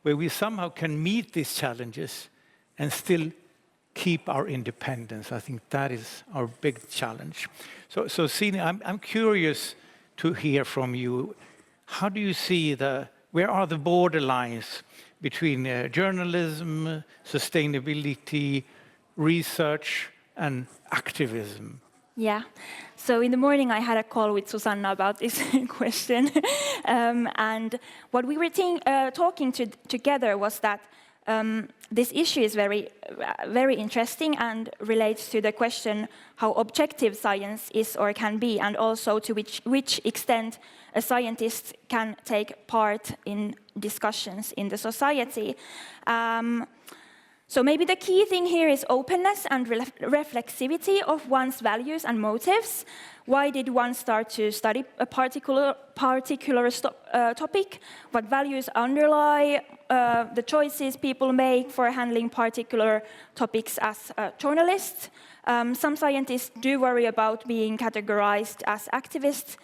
Speaker 1: where we somehow can meet these challenges and still keep our independence. I think that is our big challenge. So Sini, I'm curious to hear from you. How do you see where are the borderlines between journalism, sustainability, research, and activism?
Speaker 5: Yeah, so in the morning I had a call with Susanna about this question, and what we were talking together was that this issue is very interesting and relates to the question how objective science is or can be, and also to which extent a scientist can take part in discussions in the society. So maybe the key thing here is openness and reflexivity of one's values and motives. Why did one start to study a particular topic? What values underlie the choices people make for handling particular topics as journalists? Some scientists do worry about being categorized as activists,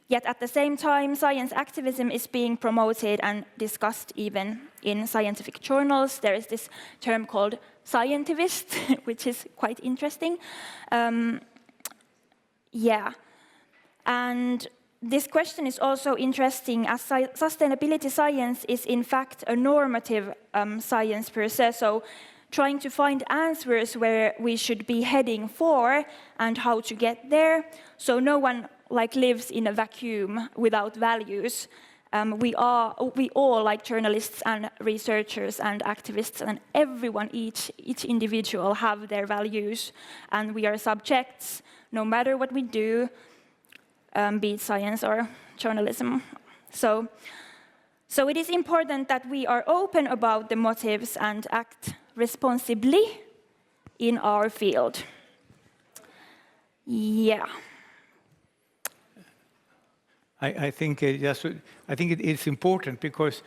Speaker 5: yet at the same time, science activism is being promoted and discussed even in scientific journals. There is this term called scientivist, which is quite interesting. Yeah, and this question is also interesting as sustainability science is in fact a normative science per se, so trying to find answers where we should be heading for and how to get there. So no one lives in a vacuum without values. We all, like journalists and researchers and activists and everyone, each individual have their values, and we are subjects no matter what we do, be it science or journalism. So it is important that we are open about the motives and act responsibly in our field. Yeah.
Speaker 1: I think it's important because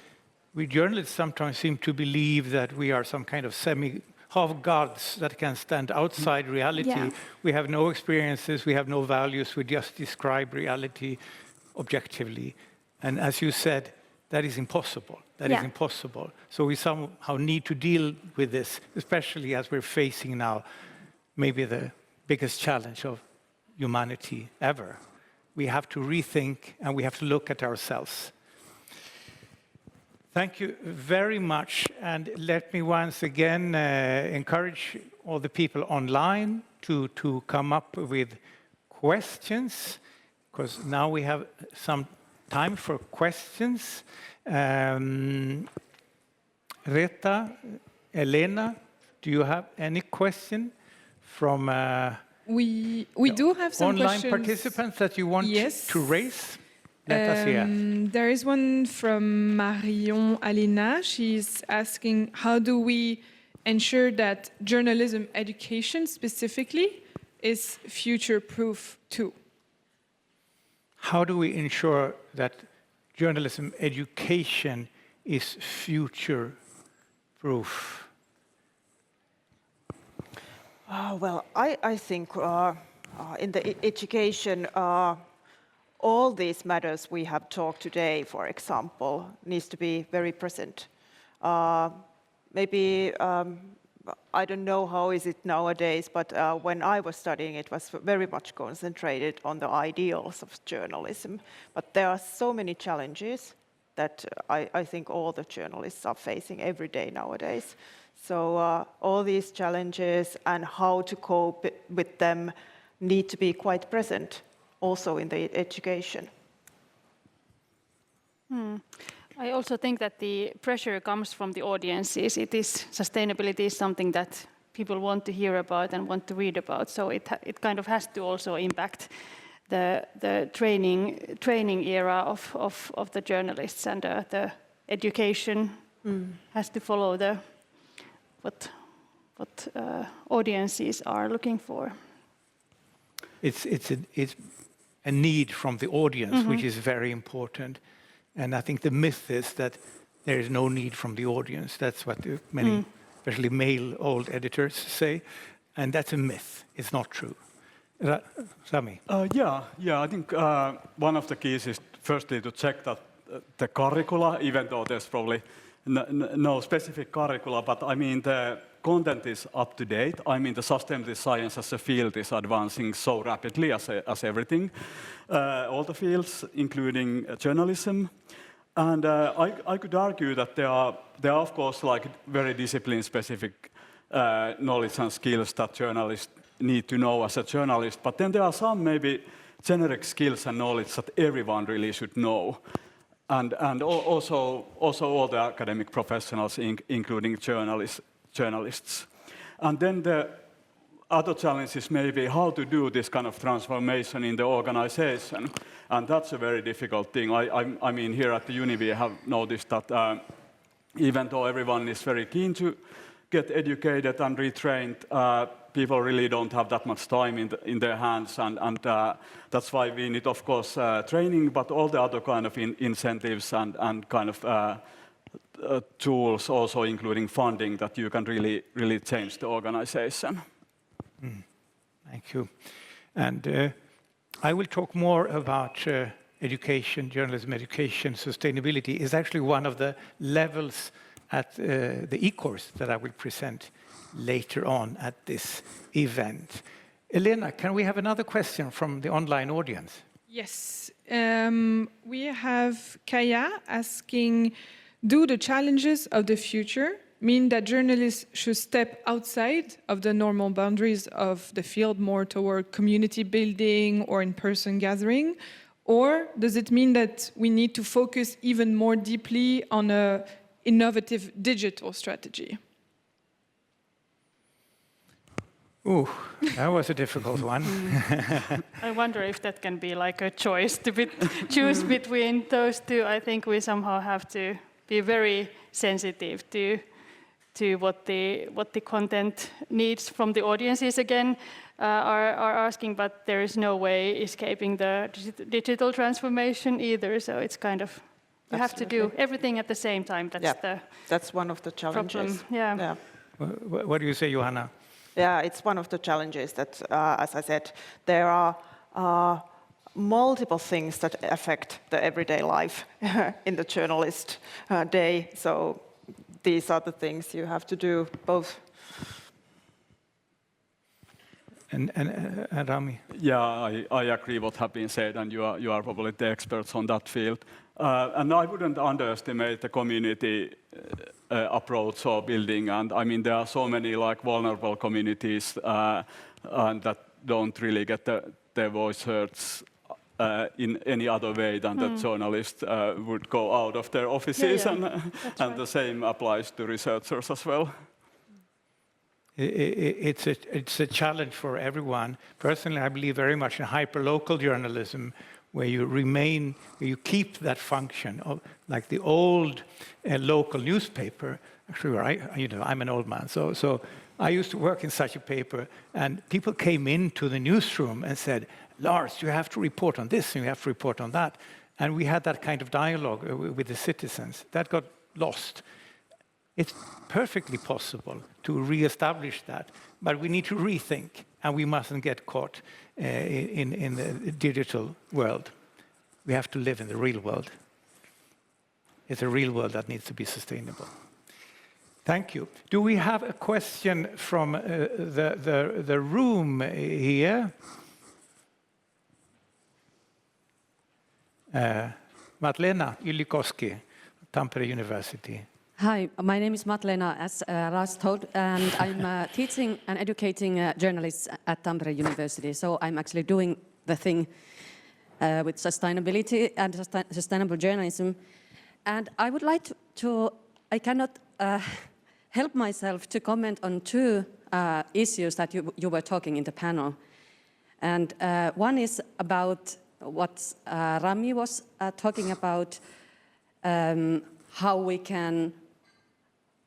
Speaker 1: we journalists sometimes seem to believe that we are some kind of half gods that can stand outside reality.
Speaker 5: Yeah.
Speaker 1: We have no experiences, we have no values, we just describe reality objectively. And as you said, that is impossible. That is impossible. So we somehow need to deal with this, especially as we're facing now maybe the biggest challenge of humanity ever. We have to rethink and we have to look at ourselves. Thank you very much. And let me once again encourage all the people online to come up with questions, because now we have some time for questions. Rita, Elena, do you have any question from
Speaker 6: We do have some
Speaker 1: online
Speaker 6: questions.
Speaker 1: Participants that you want to raise? Let us hear.
Speaker 6: There is one from Marion Alina. She's asking, how do we ensure that journalism education specifically is future-proof too?
Speaker 1: How do we ensure that journalism education is future-proof?
Speaker 2: Well, I think in the education, all these matters we have talked today, for example, needs to be very present. Maybe, I don't know how is it nowadays, but when I was studying, it was very much concentrated on the ideals of journalism. But there are so many challenges that I think all the journalists are facing every day nowadays. So all these challenges and how to cope with them need to be quite present also in the education.
Speaker 3: I also think that the pressure comes from the audiences. Sustainability is something that people want to hear about and want to read about. So it kind of has to also impact the training era of the journalists, and the education has to follow what audiences are looking for.
Speaker 1: It's a need from the audience, which is very important. And I think the myth is that there is no need from the audience. That's what many, especially male old editors, say. And that's a myth. It's not true. Rami?
Speaker 4: Yeah, I think one of the keys is firstly to check that the curricula, even though there's probably no specific curricula, but I mean the content is up to date. I mean the sustainability science as a field is advancing so rapidly as everything, all the fields, including journalism. And I could argue that there are of course like very discipline-specific knowledge and skills that journalists need to know as a journalist, but then there are some maybe generic skills and knowledge that everyone really should know. And also all the academic professionals, including journalists. And then the other challenge is maybe how to do this kind of transformation in the organization. And that's a very difficult thing. I mean, here at the uni we have noticed that even though everyone is very keen to get educated and retrained, people really don't have that much time in their hands, and that's why we need, of course, training, but all the other kind of incentives and kind of tools, also including funding, that you can really change the organization.
Speaker 1: Thank you. And I will talk more about education, journalism education, sustainability is actually one of the levels at the e-course that I will present later on at this event. Elena, can we have another question from the online audience?
Speaker 6: Yes, we have Kaya asking, do the challenges of the future mean that journalists should step outside of the normal boundaries of the field more toward community building or in-person gathering? Or does it mean that we need to focus even more deeply on an innovative digital strategy?
Speaker 1: Ooh, that was a difficult one.
Speaker 3: I wonder if that can be like a choice to choose between those two. I think we somehow have to be very sensitive to what the content needs from the audiences again are asking, but there is no way escaping the digital transformation either. So it's kind of, you have to do everything at the same time.
Speaker 2: That's one of the challenges.
Speaker 3: Problem. Yeah.
Speaker 1: What do you say, Johanna?
Speaker 2: Yeah, it's one of the challenges that, as I said, there are multiple things that affect the everyday life in the journalist day. So these are the things you have to do both.
Speaker 1: And Rami?
Speaker 4: Yeah, I agree what have been said, and you are probably the experts on that field. And I wouldn't underestimate the community approach or building. And I mean, there are so many like vulnerable communities and that don't really get their voice heard in any other way than that journalists would go out of their offices, and the same applies to researchers as well.
Speaker 1: It's a challenge for everyone. Personally, I believe very much in hyperlocal journalism, where you keep that function of like the old local newspaper. Actually, I'm an old man, so I used to work in such a paper, and people came into the newsroom and said, "Lars, you have to report on this and you have to report on that," and we had that kind of dialogue with the citizens. That got lost. It's perfectly possible to re-establish that, but we need to rethink, and we mustn't get caught in the digital world. We have to live in the real world. It's a real world that needs to be sustainable. Thank you. Do we have a question from the room here? Matlena Ylikoski, Tampere University.
Speaker 7: Hi, my name is Matlena, as Lars told, and I'm teaching and educating journalists at Tampere University. So I'm actually doing the thing with sustainability and sustainable journalism. And I would like I cannot help myself to comment on two issues that you were talking in the panel. And one is about what Rami was talking about, how we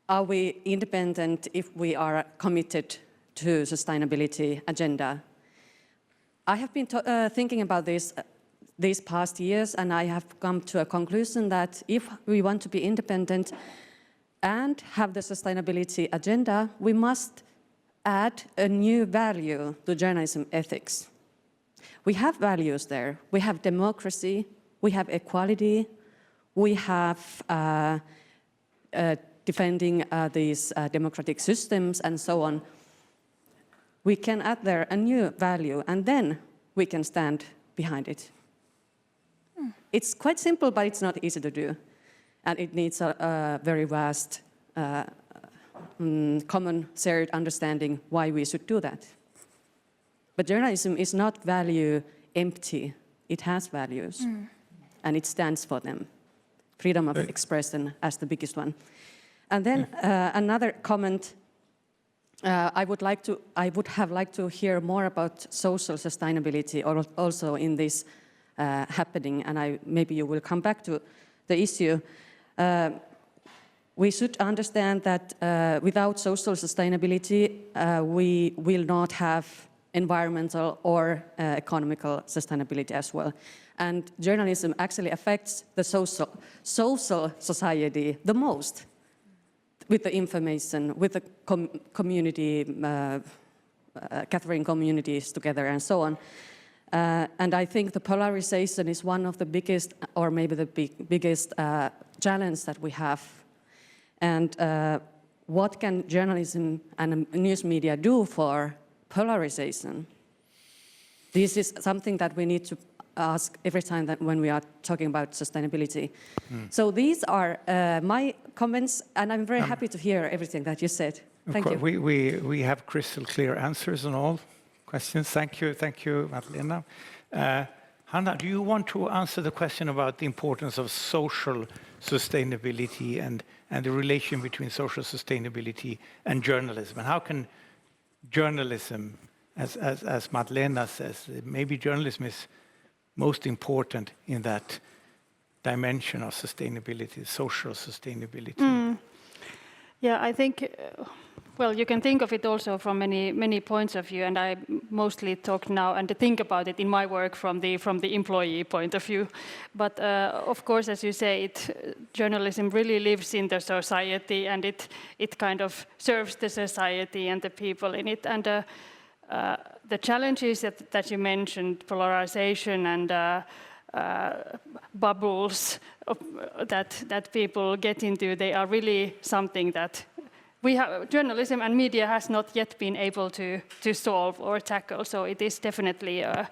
Speaker 7: are we independent if we are committed to sustainability agenda? I have been thinking about this these past years, and I have come to a conclusion that if we want to be independent and have the sustainability agenda, we must add a new value to journalism ethics. We have values there. We have democracy, we have equality, we have defending these democratic systems and so on. We can add there a new value, and then we can stand behind it. It's quite simple, but it's not easy to do. And it needs a very vast common shared understanding why we should do that. But journalism is not value empty. It has values, and it stands for them. Freedom of expression as the biggest one. And then another comment, I would have liked to hear more about social sustainability also in this happening, and maybe you will come back to the issue. We should understand that without social sustainability, we will not have environmental or economical sustainability as well. And journalism actually affects the social society the most, with the information, with the community, gathering communities together and so on. And I think the polarization is one of the biggest, or maybe the biggest challenge that we have. And what can journalism and news media do for polarization? This is something that we need to ask every time that when we are talking about sustainability. So these are my comments, and I'm very happy to hear everything that you said. Thank you.
Speaker 1: We have crystal clear answers on all questions. Thank you, Madlena. Hanna, do you want to answer the question about the importance of social sustainability and the relation between social sustainability and journalism? And how can journalism, as Madlena says, maybe journalism is most important in that dimension of sustainability, social sustainability?
Speaker 3: Yeah, I think, well, you can think of it also from many points of view, and I mostly talk now and think about it in my work from the employee point of view. But of course, as you say, journalism really lives in the society, and it kind of serves the society and the people in it. And the challenges that you mentioned, polarization and bubbles that people get into, they are really something that journalism and media has not yet been able to solve or tackle. So it is definitely a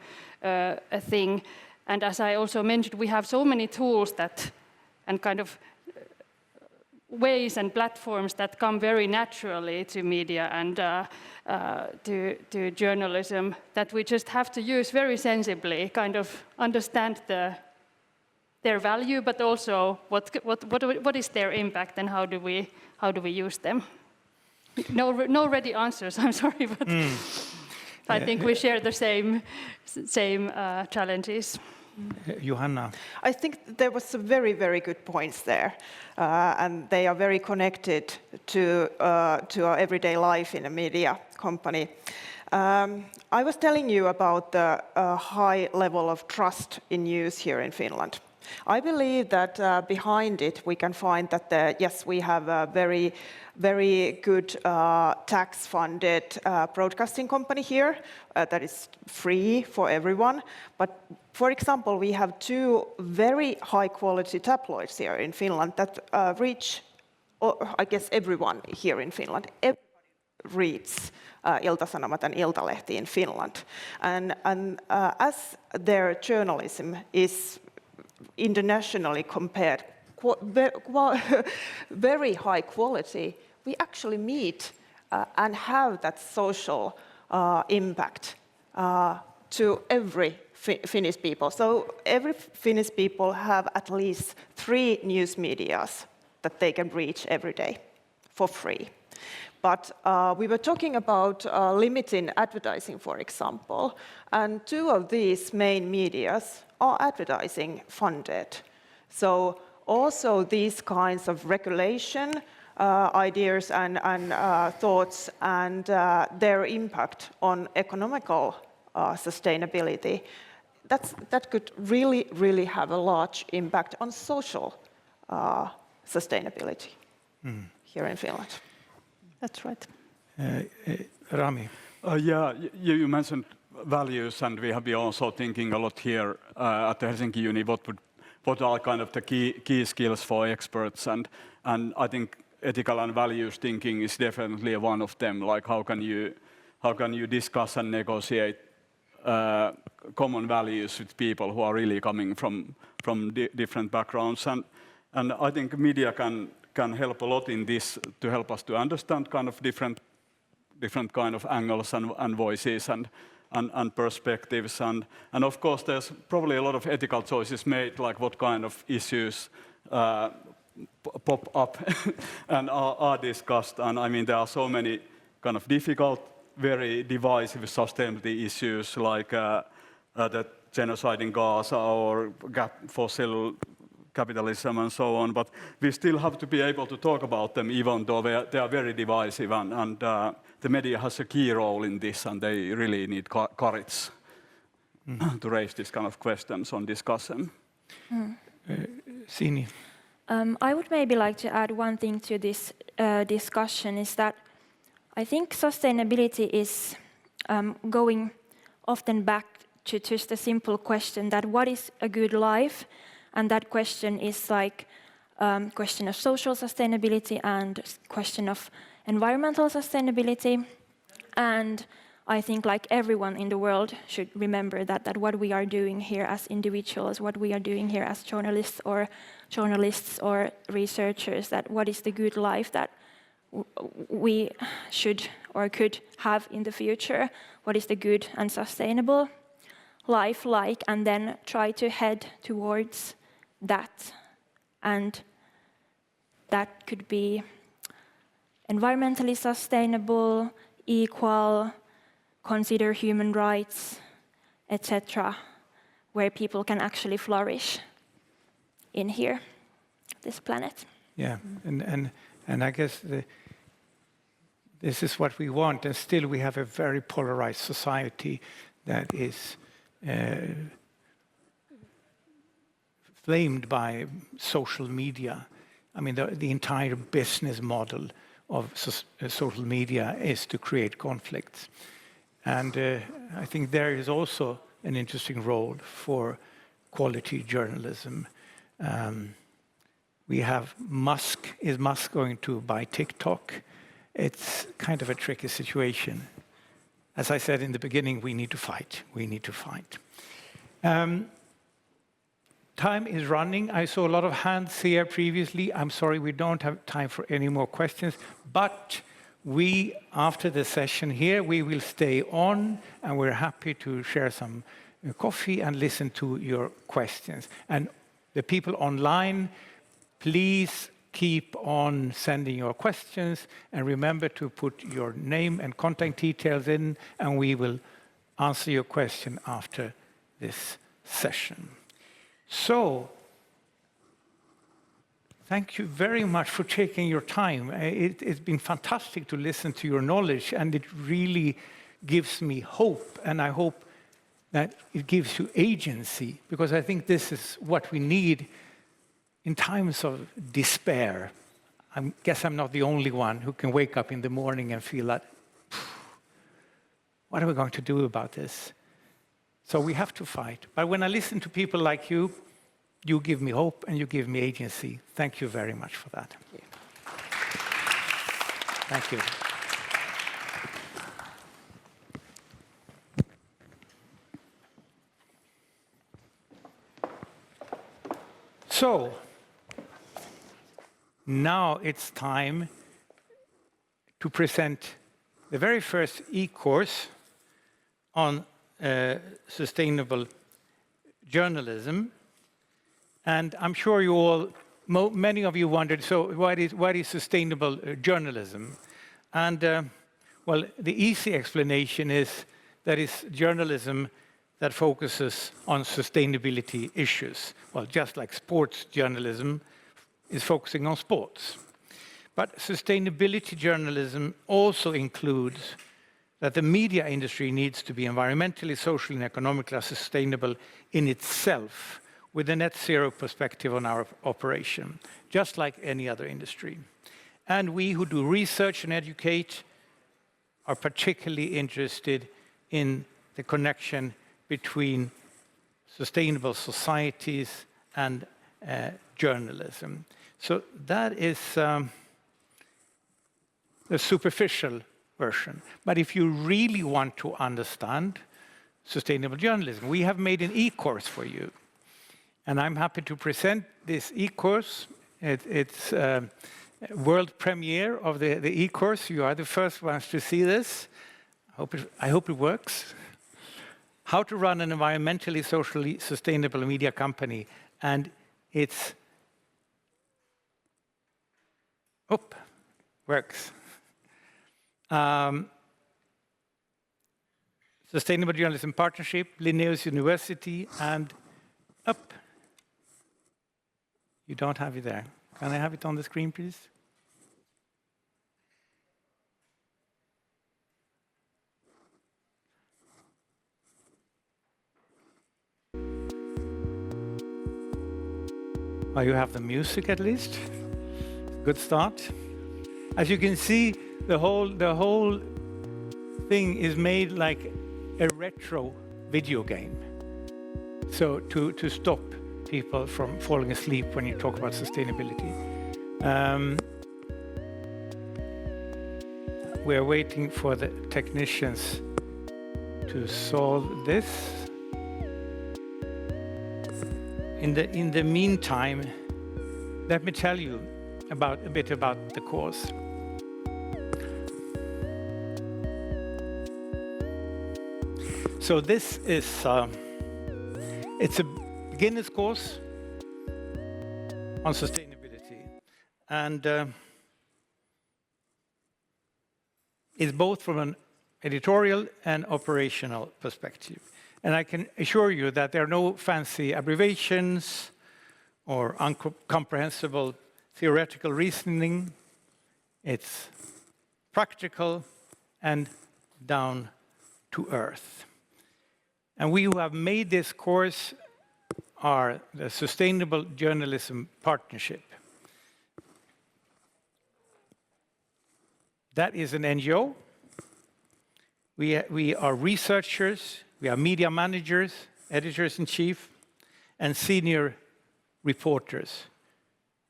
Speaker 3: thing. And as I also mentioned, we have so many tools and kind of ways and platforms that come very naturally to media and to journalism that we just have to use very sensibly, kind of understand their value, but also what is their impact and how do we use them. No ready answers, I'm sorry, but I think we share the same challenges.
Speaker 1: Johanna.
Speaker 2: I think there was some very, very good points there, and they are very connected to our everyday life in a media company. I was telling you about the high level of trust in news here in Finland. I believe that behind it we can find that yes, we have a very, very good tax-funded broadcasting company here that is free for everyone. But for example, we have two very high-quality tabloids here in Finland that reach, I guess, everyone here in Finland. Everybody reads Ilta-Sanomat and Iltalehti in Finland. And as their journalism is internationally compared, very high quality, we actually meet and have that social impact to every Finnish people. So every Finnish people have at least 3 news medias that they can reach every day for free. But we were talking about limiting advertising, for example, and 2 of these main medias are advertising funded. So also these kinds of regulation ideas and thoughts and their impact on economical sustainability, that could really, really have a large impact on social sustainability here in Finland.
Speaker 3: That's right.
Speaker 1: Rami.
Speaker 4: Yeah, you mentioned values, and we have been also thinking a lot here at the Helsinki Uni what are kind of the key skills for experts, and I think ethical and values thinking is definitely one of them. Like how can you discuss and negotiate common values with people who are really coming from different backgrounds, and I think media can help a lot in this to help us to understand kind of different kind of angles and voices and perspectives, and of course there's probably a lot of ethical choices made, like what kind of issues pop up and are discussed. And I mean there are so many kind of difficult, very divisive sustainability issues like the genocide in Gaza or fossil capitalism and so on, but we still have to be able to talk about them even though they are very divisive, and the media has a key role in this, and they really need courage to raise this kind of questions on discussion.
Speaker 1: Sini.
Speaker 5: I would maybe like to add one thing to this discussion, is that I think sustainability is going often back to just a simple question that what is a good life? And that question is like question of social sustainability and question of environmental sustainability. And I think like everyone in the world should remember that what we are doing here as individuals, what we are doing here as journalists or researchers, that what is the good life that we should or could have in the future, what is the good and sustainable life like, and then try to head towards that. And that could be environmentally sustainable, equal, consider human rights, etc., where people can actually flourish in here, this planet.
Speaker 1: Yeah, and I guess this is what we want, and still we have a very polarized society that is flamed by social media. I mean, the entire business model of social media is to create conflicts. And I think there is also an interesting role for quality journalism. We have Musk. Is Musk going to buy TikTok? It's kind of a tricky situation. As I said in the beginning, we need to fight. We need to fight. Time is running. I saw a lot of hands here previously. I'm sorry, we don't have time for any more questions. But we, after the session here, we will stay on, and we're happy to share some coffee and listen to your questions. And the people online, please keep on sending your questions, and remember to put your name and contact details in, and we will answer your question after this session. So, thank you very much for taking your time. It's been fantastic to listen to your knowledge, and it really gives me hope, and I hope that it gives you agency, because I think this is what we need in times of despair. I guess I'm not the only one who can wake up in the morning and feel that, what are we going to do about this? So we have to fight. But when I listen to people like you, you give me hope and you give me agency. Thank you very much for that. Thank you. So, now it's time to present the very first e-course on sustainable journalism. And I'm sure you all, many of you wondered, so what is sustainable journalism? And well, the easy explanation is that it's journalism that focuses on sustainability issues. Well, just like sports journalism is focusing on sports. But sustainability journalism also includes that the media industry needs to be environmentally, socially, and economically sustainable in itself, with a net zero perspective on our operation, just like any other industry. And we who do research and educate are particularly interested in the connection between sustainable societies and journalism. So that is the superficial version. But if you really want to understand sustainable journalism, we have made an e-course for you. And I'm happy to present this e-course. It's world premiere of the e-course. You are the first ones to see this. I hope it works. How to run an environmentally, socially sustainable media company. And it's works. Sustainable Journalism Partnership, Linnaeus University, and up. You don't have it there. Can I have it on the screen, please? Oh, you have the music at least. Good start. As you can see, the whole thing is made like a retro video game. So to stop people from falling asleep when you talk about sustainability. We're waiting for the technicians to solve this. In the meantime, let me tell you a bit about the course. So this is it's a beginner's course on sustainability, and it's both from an editorial and operational perspective. And I can assure you that there are no fancy abbreviations or incomprehensible theoretical reasoning. It's practical and down to earth. And we who have made this course are the Sustainable Journalism Partnership. That is an NGO. We are researchers, we are media managers, editors-in-chief, and senior reporters,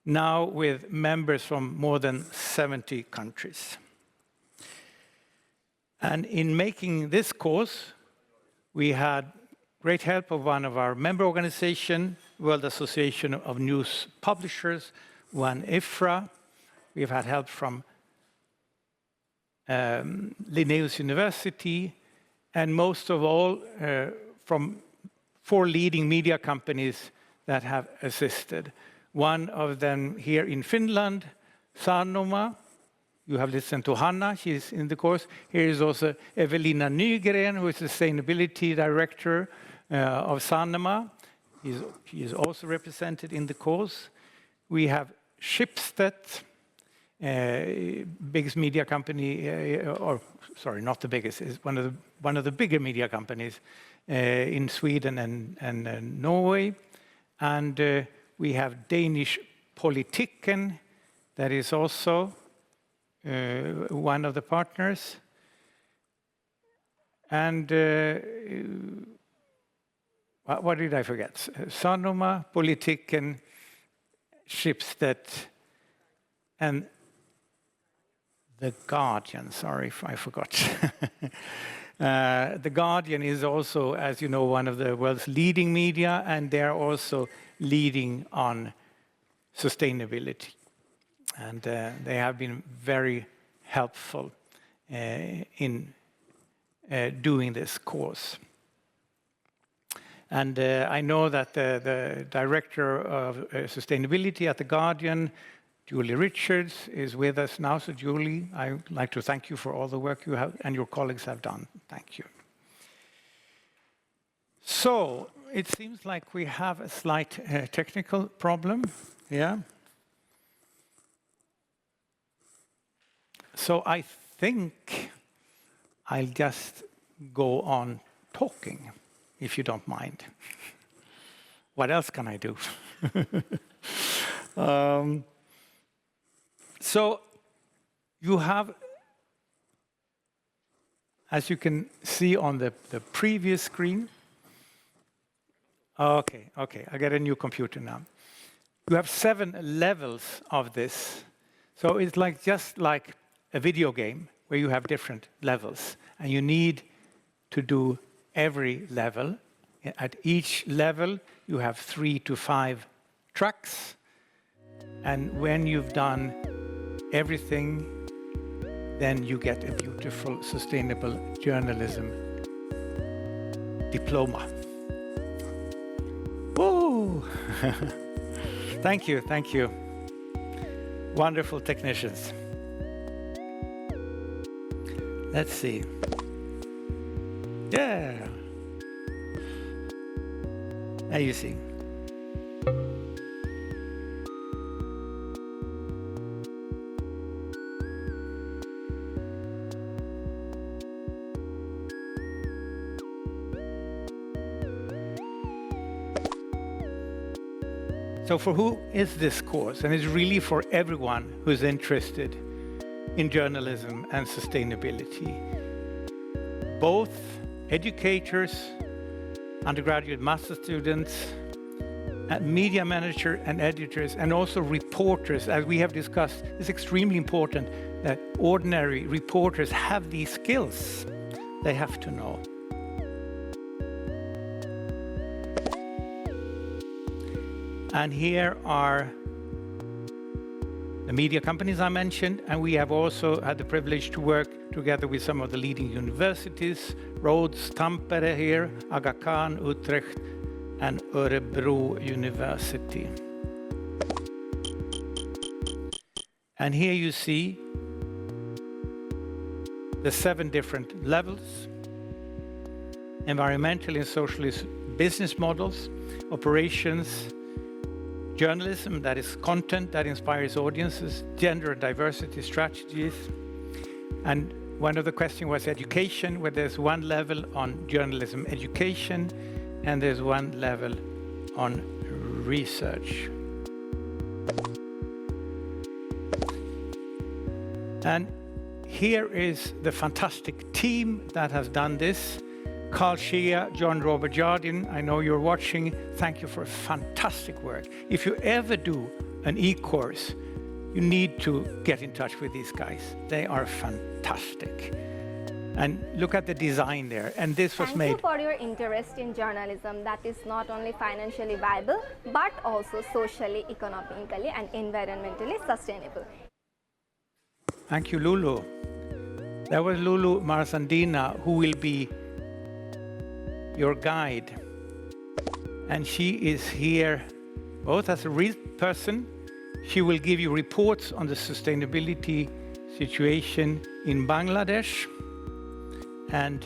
Speaker 1: now with members from more than 70 countries. And in making this course, we had great help of one of our member organizations, World Association of News Publishers, IFRA. We've had help from Linnaeus University, and most of all from 4 leading media companies that have assisted. One of them here in Finland, Sanoma. You have listened to Hanna, she's in the course. Here is also Evelina Nygren, who is the Sustainability Director of Sanoma. She is also represented in the course. We have Schibsted, biggest media company, or sorry, not the biggest, is one of the bigger media companies in Sweden and Norway. And we have Danish Politiken, that is also one of the partners. And what did I forget? Sanoma, Politiken, Schibsted, and The Guardian. Sorry if I forgot. The Guardian is also, as you know, one of the world's leading media, and they're also leading on sustainability. And they have been very helpful in doing this course. And I know that the director of sustainability at The Guardian, Julie Richards, is with us now. So Julie, I'd like to thank you for all the work you have and your colleagues have done. Thank you. So it seems like we have a slight technical problem. Yeah. So I think I'll just go on talking, if you don't mind. What else can I do? So you have, as you can see on the previous screen, okay, I get a new computer now. You have 7 levels of this. So it's like just like a video game where you have different levels, and you need to do every level. At each level, you have 3 to 5 tracks, and when you've done everything, then you get a beautiful sustainable journalism diploma. Woo! Thank you, thank you. Wonderful technicians. Let's see. Yeah. There you see. So for who is this course? And it's really for everyone who's interested in journalism and sustainability. Both educators, undergraduate master students, media manager and editors, and also reporters, as we have discussed. It's extremely important that ordinary reporters have these skills. They have to know. And here are the media companies I mentioned, and we have also had the privilege to work together with some of the leading universities, Rhodes, Tampere here, Aga Khan, Utrecht, and Örebro University. And here you see the 7 different levels: environmental and socialist business models, operations, journalism, that is content that inspires audiences, gender and diversity strategies. And one of the questions was education, where there's one level on journalism education and there's one level on research. And here is the fantastic team that has done this. Carl Shea, John Robert Jardin, I know you're watching. Thank you for fantastic work. If you ever do an e-course, you need to get in touch with these guys. They are fantastic. And look at the design there. And this was made.
Speaker 8: Thank you for your interest in journalism that is not only financially viable, but also socially, economically, and environmentally sustainable.
Speaker 1: Thank you, Lulu. That was Lulu Marzandina, who will be your guide. And she is here both as a real person. She will give you reports on the sustainability situation in Bangladesh. And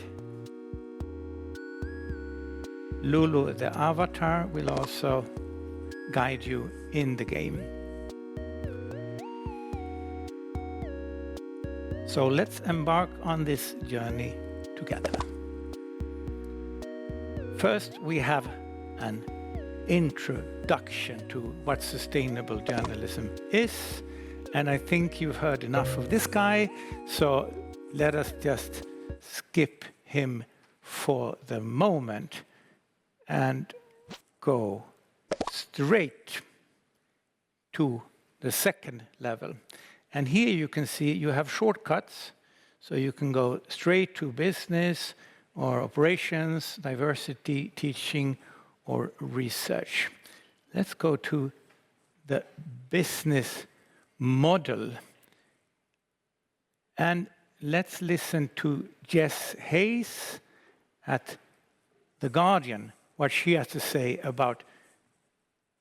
Speaker 1: Lulu, the avatar, will also guide you in the game. So let's embark on this journey together. First, we have an introduction to what sustainable journalism is. And I think you've heard enough of this guy, so let us just skip him for the moment and go straight to the second level. And here you can see you have shortcuts, so you can go straight to business or operations, diversity, teaching, or research. Let's go to the business model. And let's listen to Jess Hayes at The Guardian, what she has to say about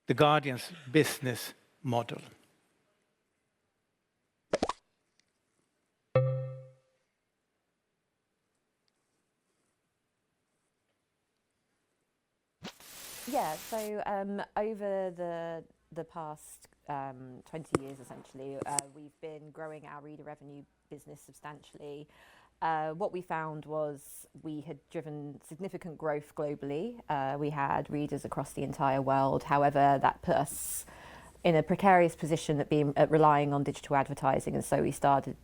Speaker 1: The Guardian's business model.
Speaker 9: Yeah, so over the past 20 years, essentially, we've been growing our reader revenue business substantially. What we found was we had driven significant growth globally. We had readers across the entire world. However, that put us in a precarious position at relying on digital advertising, and so we started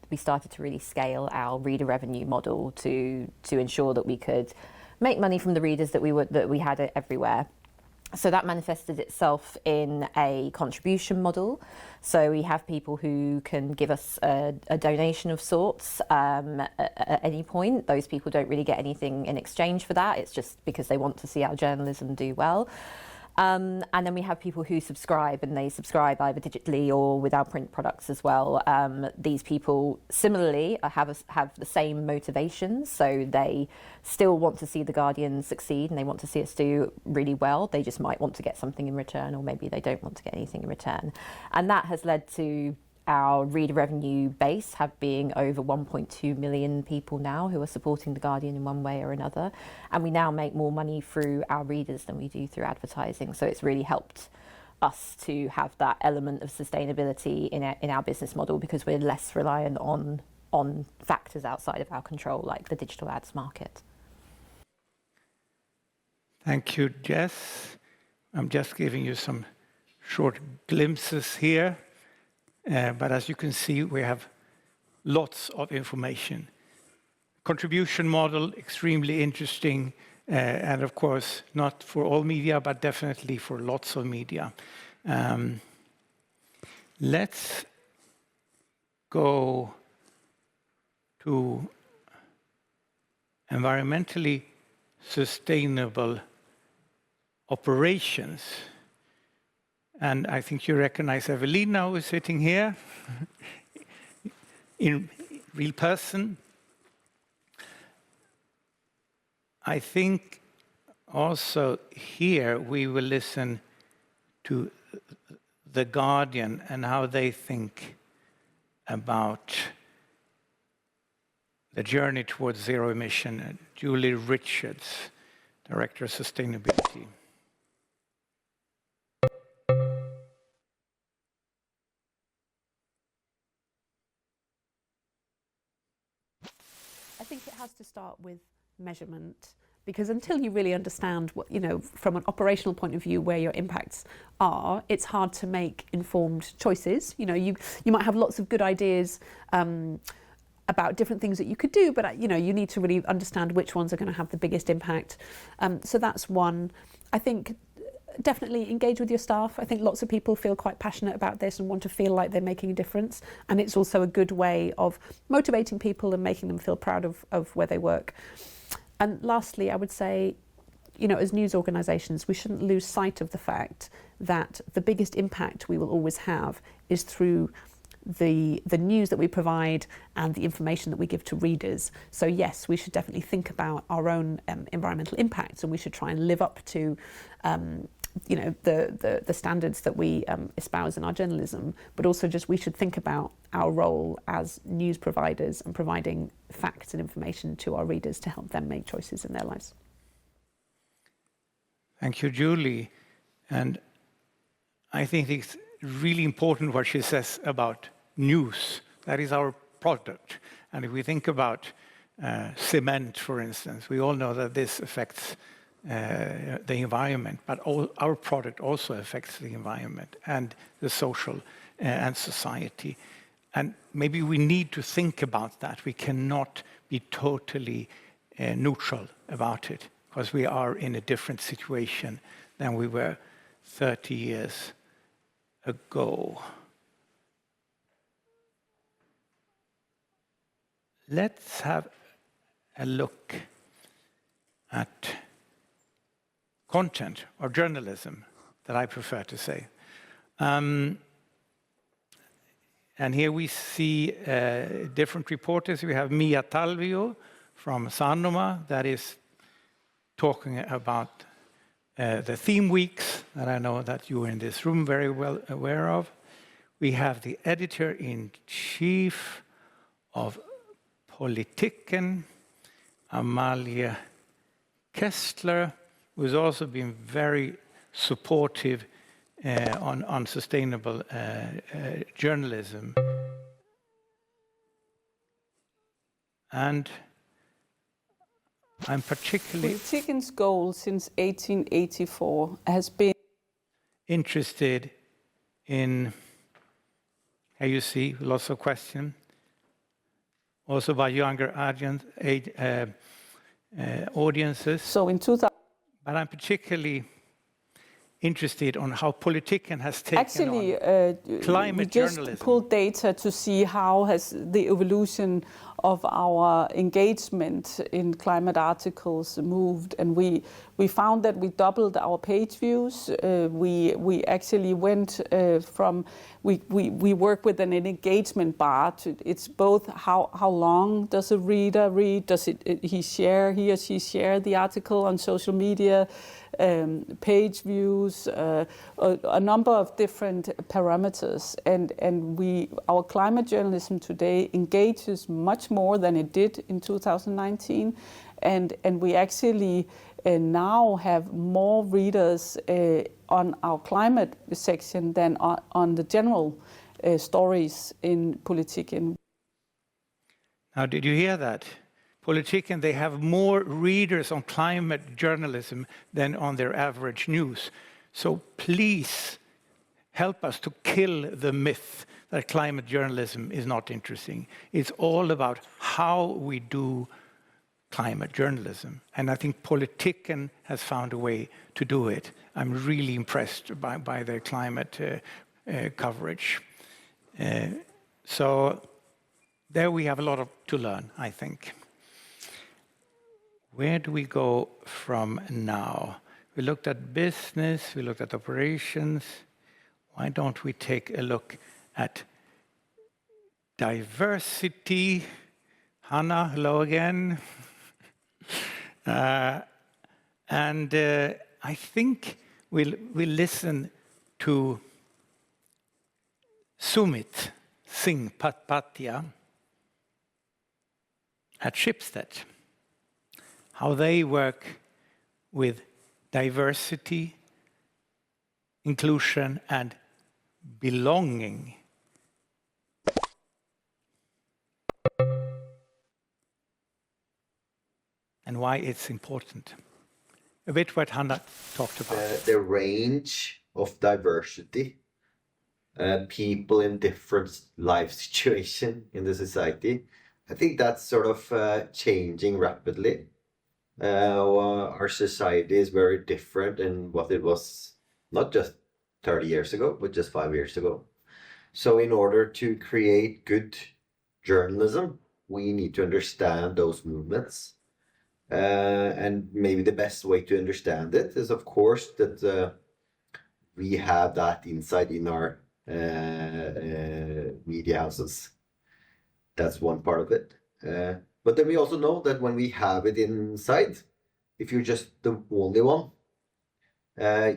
Speaker 9: to really scale our reader revenue model to ensure that we could make money from the readers that we had everywhere. So that manifested itself in a contribution model. So we have people who can give us a donation of sorts at any point. Those people don't really get anything in exchange for that. It's just because they want to see our journalism do well. And then we have people who subscribe, and they subscribe either digitally or with our print products as well. These people similarly have the same motivations, so they still want to see The Guardian succeed and they want to see us do really well. They just might want to get something in return, or maybe they don't want to get anything in return. And that has led to our reader revenue base being over 1.2 million people now who are supporting The Guardian in one way or another. And we now make more money through our readers than we do through advertising. So it's really helped us to have that element of sustainability in our business model, because we're less reliant on factors outside of our control, like the digital ads market.
Speaker 1: Thank you, Jess. I'm just giving you some short glimpses here. But as you can see, we have lots of information. Contribution model, extremely interesting, and of course, not for all media, but definitely for lots of media. Let's go to environmentally sustainable operations. And I think you recognize Evelina, who is sitting here, in real person. I think also here we will listen to The Guardian and how they think about the journey towards zero emission. Julie Richards, Director of Sustainability.
Speaker 10: I think it has to start with measurement, because until you really understand what, from an operational point of view where your impacts are, it's hard to make informed choices. You might have lots of good ideas about different things that you could do, but you need to really understand which ones are going to have the biggest impact. So that's one. I think definitely engage with your staff. I think lots of people feel quite passionate about this and want to feel like they're making a difference. And it's also a good way of motivating people and making them feel proud of where they work. And lastly, I would say, as news organisations, we shouldn't lose sight of the fact that the biggest impact we will always have is through the news that we provide and the information that we give to readers. So yes, we should definitely think about our own environmental impacts, and we should try and live up to the standards that we espouse in our journalism, but also we should think about our role as news providers and providing facts and information to our readers to help them make choices in their lives.
Speaker 1: Thank you, Julie. And I think it's really important what she says about news. That is our product. And if we think about cement, for instance, we all know that this affects the environment, but our product also affects the environment and the social and society. And maybe we need to think about that. We cannot be totally neutral about it, because we are in a different situation than we were 30 years ago. Let's have a look at content or journalism, that I prefer to say. And here we see different reporters. We have Mia Talvio from Sanoma, that is talking about the theme weeks that I know that you are in this room very well aware of. We have the editor-in-chief of Politiken, Amalie Kessler, who has also been very supportive on sustainable journalism. And I'm particularly
Speaker 11: Politiken's goal since 1884 has been
Speaker 1: interested in, here you see lots of questions, also by younger audiences.
Speaker 11: So in 2000,
Speaker 1: but I'm particularly interested on how Politiken has taken on climate journalism.
Speaker 11: We just pulled data to see how has the evolution of our engagement in climate articles moved, and we found that we doubled our page views. We actually went from we work with an engagement bar. It's both how long does a reader read? Does he or she share the article on social media? Page views, a number of different parameters, and our climate journalism today engages much more than it did in 2019, and we actually now have more readers on our climate section than on the general stories in Politiken.
Speaker 1: Now, did you hear that? Politiken, they have more readers on climate journalism than on their average news. So please help us to kill the myth that climate journalism is not interesting. It's all about how we do climate journalism. And I think Politiken has found a way to do it. I'm really impressed by their climate coverage. So there we have a lot to learn, I think. Where do we go from now? We looked at business, we looked at operations. why don't we take a look at diversity? Hanna, hello again. And I think we'll listen to Sumit Singh Patpatia at Schibsted, how they work with diversity, inclusion and belonging. And why it's important. A bit what Hanna talked about.
Speaker 12: The range of diversity, people in different life situations in the society, I think that's sort of changing rapidly. Our society is very different in what it was not just 30 years ago, but just 5 years ago. So in order to create good journalism, we need to understand those movements. And maybe the best way to understand it is, of course, that we have that insight in our media houses. That's one part of it. But then we also know that when we have it inside, if you're just the only one,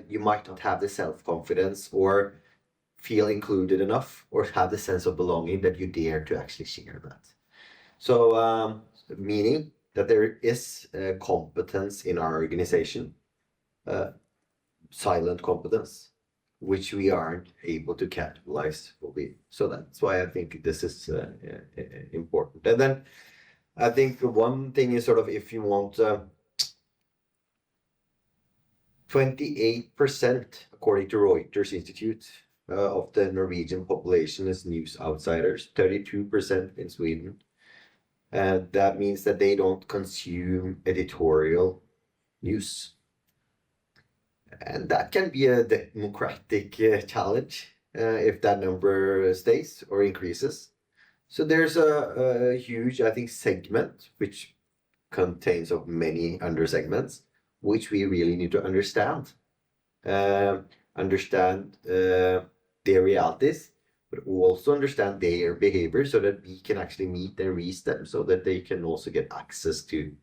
Speaker 12: you might not have the self-confidence or feel included enough or have the sense of belonging that you dare to actually share that. So, meaning that there is competence in our organization, silent competence, which we aren't able to capitalize fully. So that's why I think this is important. And then I think one thing is sort of, if you want, 28%, according to Reuters Institute, of the Norwegian population is news outsiders, 32% in Sweden. And that means that they don't consume editorial news. And that can be a democratic challenge if that number stays or increases. So there's a huge, I think, segment which contains of many under-segments, which we really need to understand. Understand their realities, but also understand their behavior so that we can actually meet and reach them so that they can also get access to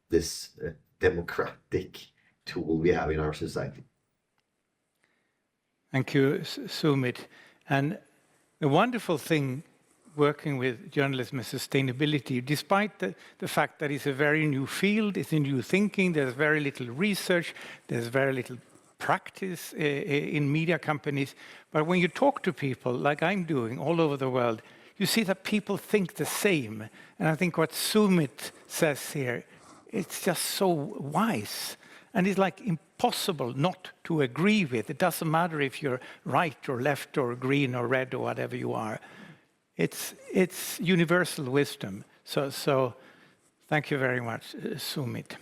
Speaker 12: this democratic tool we have in our society.
Speaker 1: Thank you, Sumit. And the wonderful thing working with journalism and sustainability, despite the fact that it's a very new field, it's a new thinking, there's very little research, there's very little practice in media companies. But when you talk to people, like I'm doing all over the world, you see that people think the same. And I think what Sumit says here, it's just so wise. And it's like impossible not to agree with. It doesn't matter if you're right or left or green or red or whatever you are. It's universal wisdom. So thank you very much, Sumit.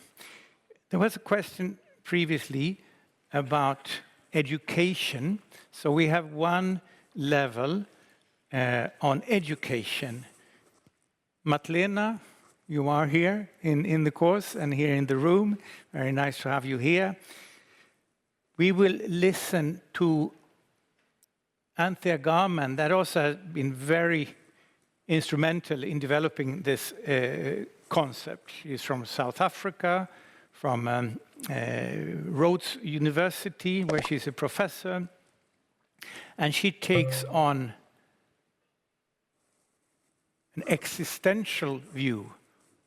Speaker 1: There was a question previously about education. So we have one level on education. Matlena, you are here in the course and here in the room. Very nice to have you here. We will listen to Anthea Garman, that also has been very instrumental in developing this concept. She's from South Africa, from Rhodes University, where she's a professor. And she takes on an existential view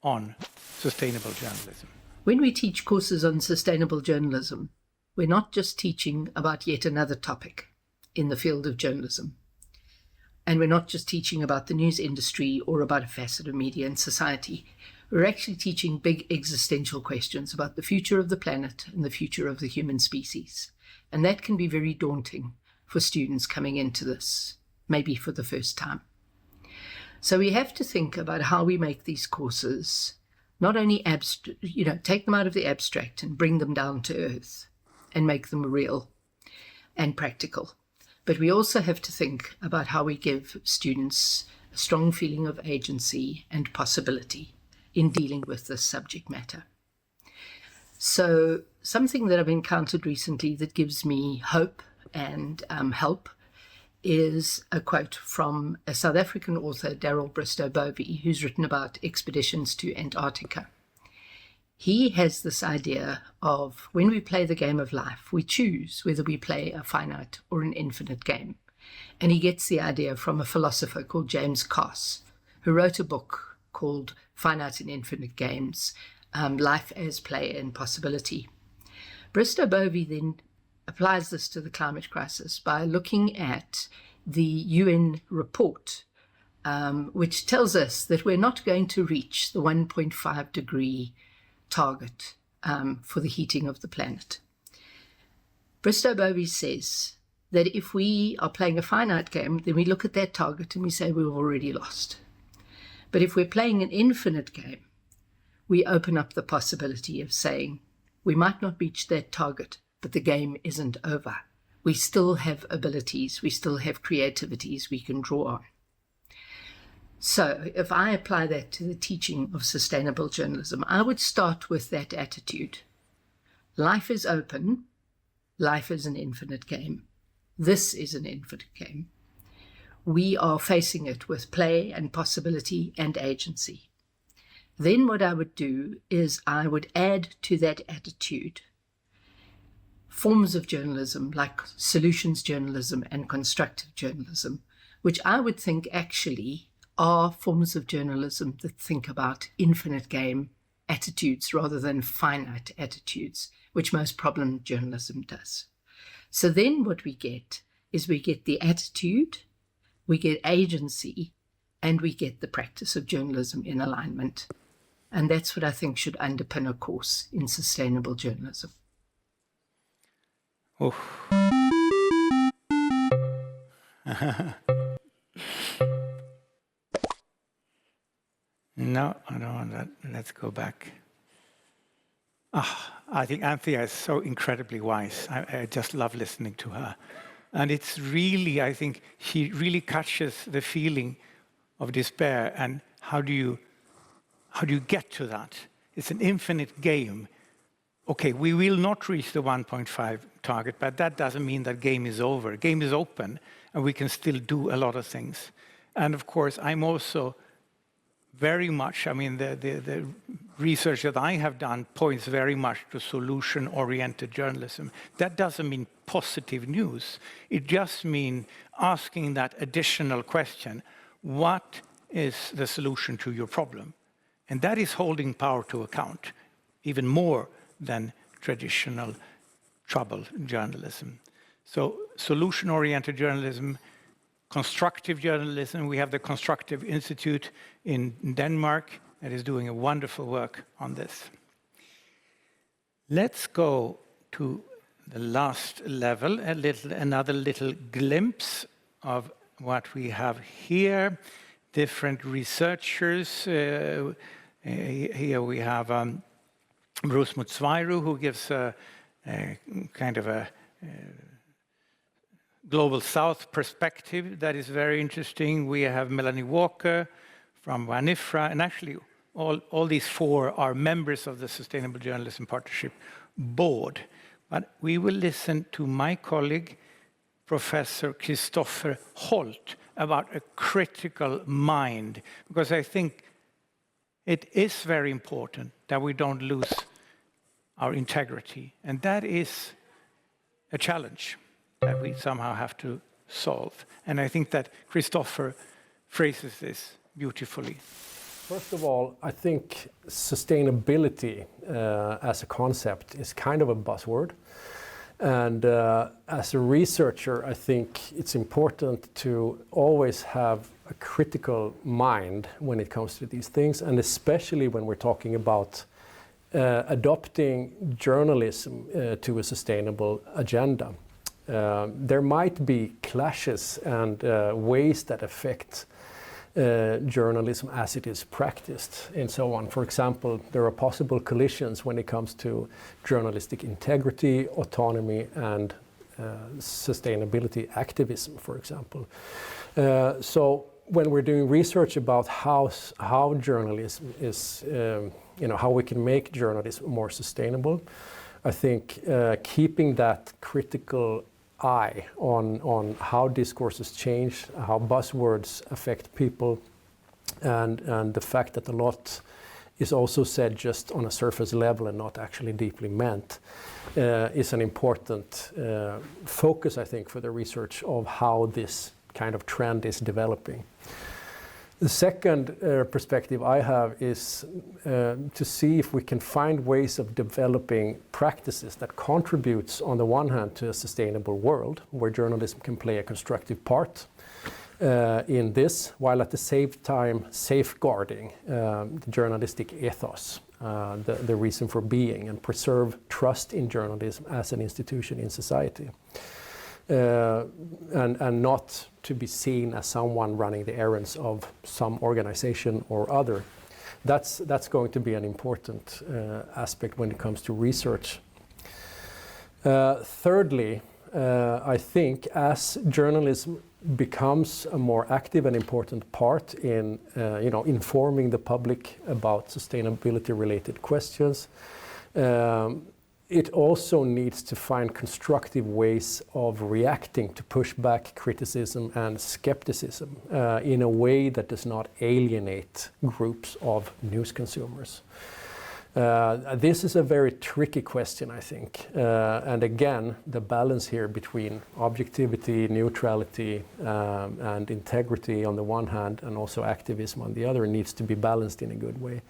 Speaker 1: on sustainable journalism.
Speaker 13: When we teach courses on sustainable journalism, we're not just teaching about yet another topic in the field of journalism. And we're not just teaching about the news industry or about a facet of media and society. We're actually teaching big existential questions about the future of the planet and the future of the human species. And that can be very daunting for students coming into this, maybe for the first time. So we have to think about how we make these courses not only take them out of the abstract and bring them down to earth and make them real and practical. But we also have to think about how we give students a strong feeling of agency and possibility in dealing with this subject matter. So something that I've encountered recently that gives me hope and help is a quote from a South African author, Daryl Bristow-Bovey, who's written about expeditions to Antarctica. He has this idea of when we play the game of life, we choose whether we play a finite or an infinite game. And he gets the idea from a philosopher called James Cass, who wrote a book called Finite and Infinite Games, Life as Play and Possibility. Bristow-Bovey then applies this to the climate crisis by looking at the UN report, which tells us that we're not going to reach the 1.5 degree target for the heating of the planet. Bristow-Bovey says that if we are playing a finite game, then we look at that target and we say we've already lost. But if we're playing an infinite game, we open up the possibility of saying we might not reach that target, but the game isn't over. We still have abilities, we still have creativities we can draw on. So if I apply that to the teaching of sustainable journalism, I would start with that attitude. Life is open. Life is an infinite game. This is an infinite game. We are facing it with play and possibility and agency. Then what I would do is I would add to that attitude forms of journalism like solutions journalism and constructive journalism, which I would think actually are forms of journalism that think about infinite game attitudes rather than finite attitudes, which most problem journalism does. So then what we get is we get the attitude, we get agency, and we get the practice of journalism in alignment. And that's what I think should underpin a course in sustainable journalism.
Speaker 1: Oh. No, I don't want that. Let's go back. I think Anthea is so incredibly wise. I just love listening to her. And it's really, I think, she really catches the feeling of despair. And how do you get to that? It's an infinite game. Okay, we will not reach the 1.5 target, but that doesn't mean that game is over. Game is open, and we can still do a lot of things. And of course, I'm also very much, I mean, the research that I have done points very much to solution-oriented journalism. That doesn't mean positive news. It just means asking that additional question, what is the solution to your problem? And that is holding power to account, even more than traditional trouble journalism. So solution-oriented journalism, constructive journalism. We have the Constructive Institute in Denmark that is doing a wonderful work on this. Let's go to the last level, another little glimpse of what we have here. Different researchers. Here we have Bruce Mutsvairu, who gives a kind of a Global South perspective that is very interesting. We have Melanie Walker from WANIFRA, and actually all these four are members of the Sustainable Journalism Partnership Board. But we will listen to my colleague, Professor Christopher Holt, about a critical mind, because I think it is very important that we don't lose our integrity, and that is a challenge that we somehow have to solve. And I think that Christopher phrases this beautifully.
Speaker 14: First of all, I think sustainability as a concept is kind of a buzzword. And as a researcher, I think it's important to always have a critical mind when it comes to these things, and especially when we're talking about adopting journalism to a sustainable agenda. There might be clashes and ways that affect journalism as it is practiced and so on. For example, there are possible collisions when it comes to journalistic integrity, autonomy, and sustainability activism, for example. So when we're doing research about how journalism is, how we can make journalism more sustainable, I think keeping that critical eye on how discourses change, how buzzwords affect people, and the fact that a lot is also said just on a surface level and not actually deeply meant is an important focus, I think, for the research of how this kind of trend is developing. The second perspective I have is to see if we can find ways of developing practices that contributes, on the one hand, to a sustainable world where journalism can play a constructive part in this, while at the same time safeguarding the journalistic ethos, the reason for being, and preserve trust in journalism as an institution in society. And not to be seen as someone running the errands of some organization or other. That's going to be an important aspect when it comes to research. Thirdly, I think as journalism becomes a more active and important part in informing the public about sustainability-related questions, it also needs to find constructive ways of reacting to pushback, criticism, and skepticism in a way that does not alienate groups of news consumers. This is a very tricky question, I think. And again, the balance here between objectivity, neutrality, and integrity on the one hand, and also activism on the other, needs to be balanced in a good way.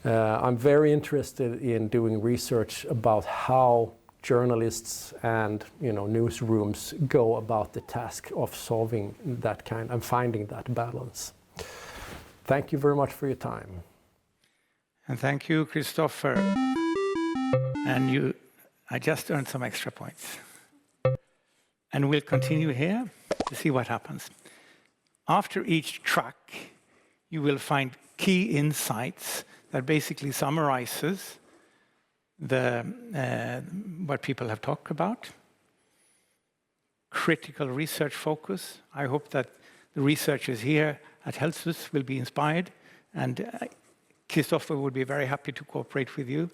Speaker 14: I'm very interested in doing research about how journalists and newsrooms go about the task of solving that kind and finding that balance. Thank you very much for your time.
Speaker 1: And thank you, Christopher. And I just earned some extra points. And we'll continue here to see what happens. After each track, you will find key insights that basically summarizes what people have talked about. Critical research focus. I hope that the researchers here at HELSUS will be inspired, and Christopher would be very happy to cooperate with you.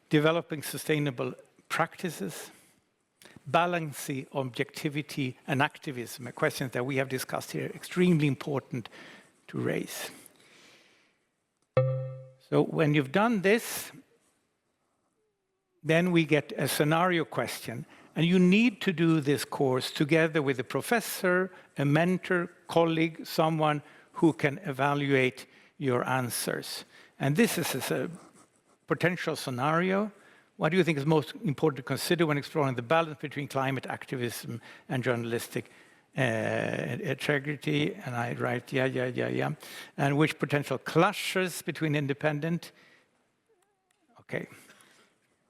Speaker 1: Developing sustainable practices. Balancing objectivity and activism, a question that we have discussed here, extremely important to raise. So when you've done this, then we get a scenario question, and you need to do this course together with a professor, a mentor, colleague, someone who can evaluate your answers. And this is a potential scenario. What do you think is most important to consider when exploring the balance between climate activism and journalistic integrity? And I write, yeah. And which potential clashes between independent? Okay.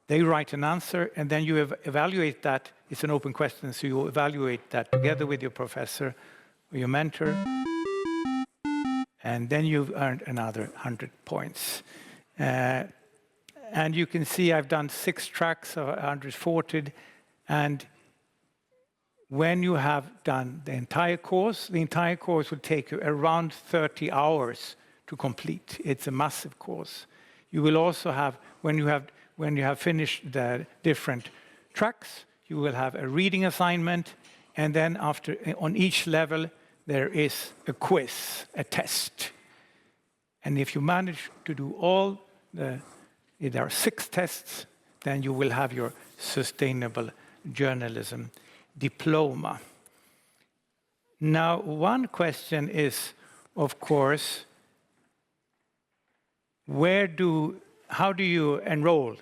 Speaker 1: They write an answer, and then you evaluate that. It's an open question, so you evaluate that together with your professor or your mentor. And then you've earned another 100 points. And you can see I've done 6 tracks of 140, and when you have done the entire course will take you around 30 hours to complete. It's a massive course. You will also have, when you have finished the different tracks, you will have a reading assignment, and then on each level there is a quiz, a test. And if you manage to do there are 6 tests, then you will have your sustainable journalism diploma. Now, one question is, of course, how do you enroll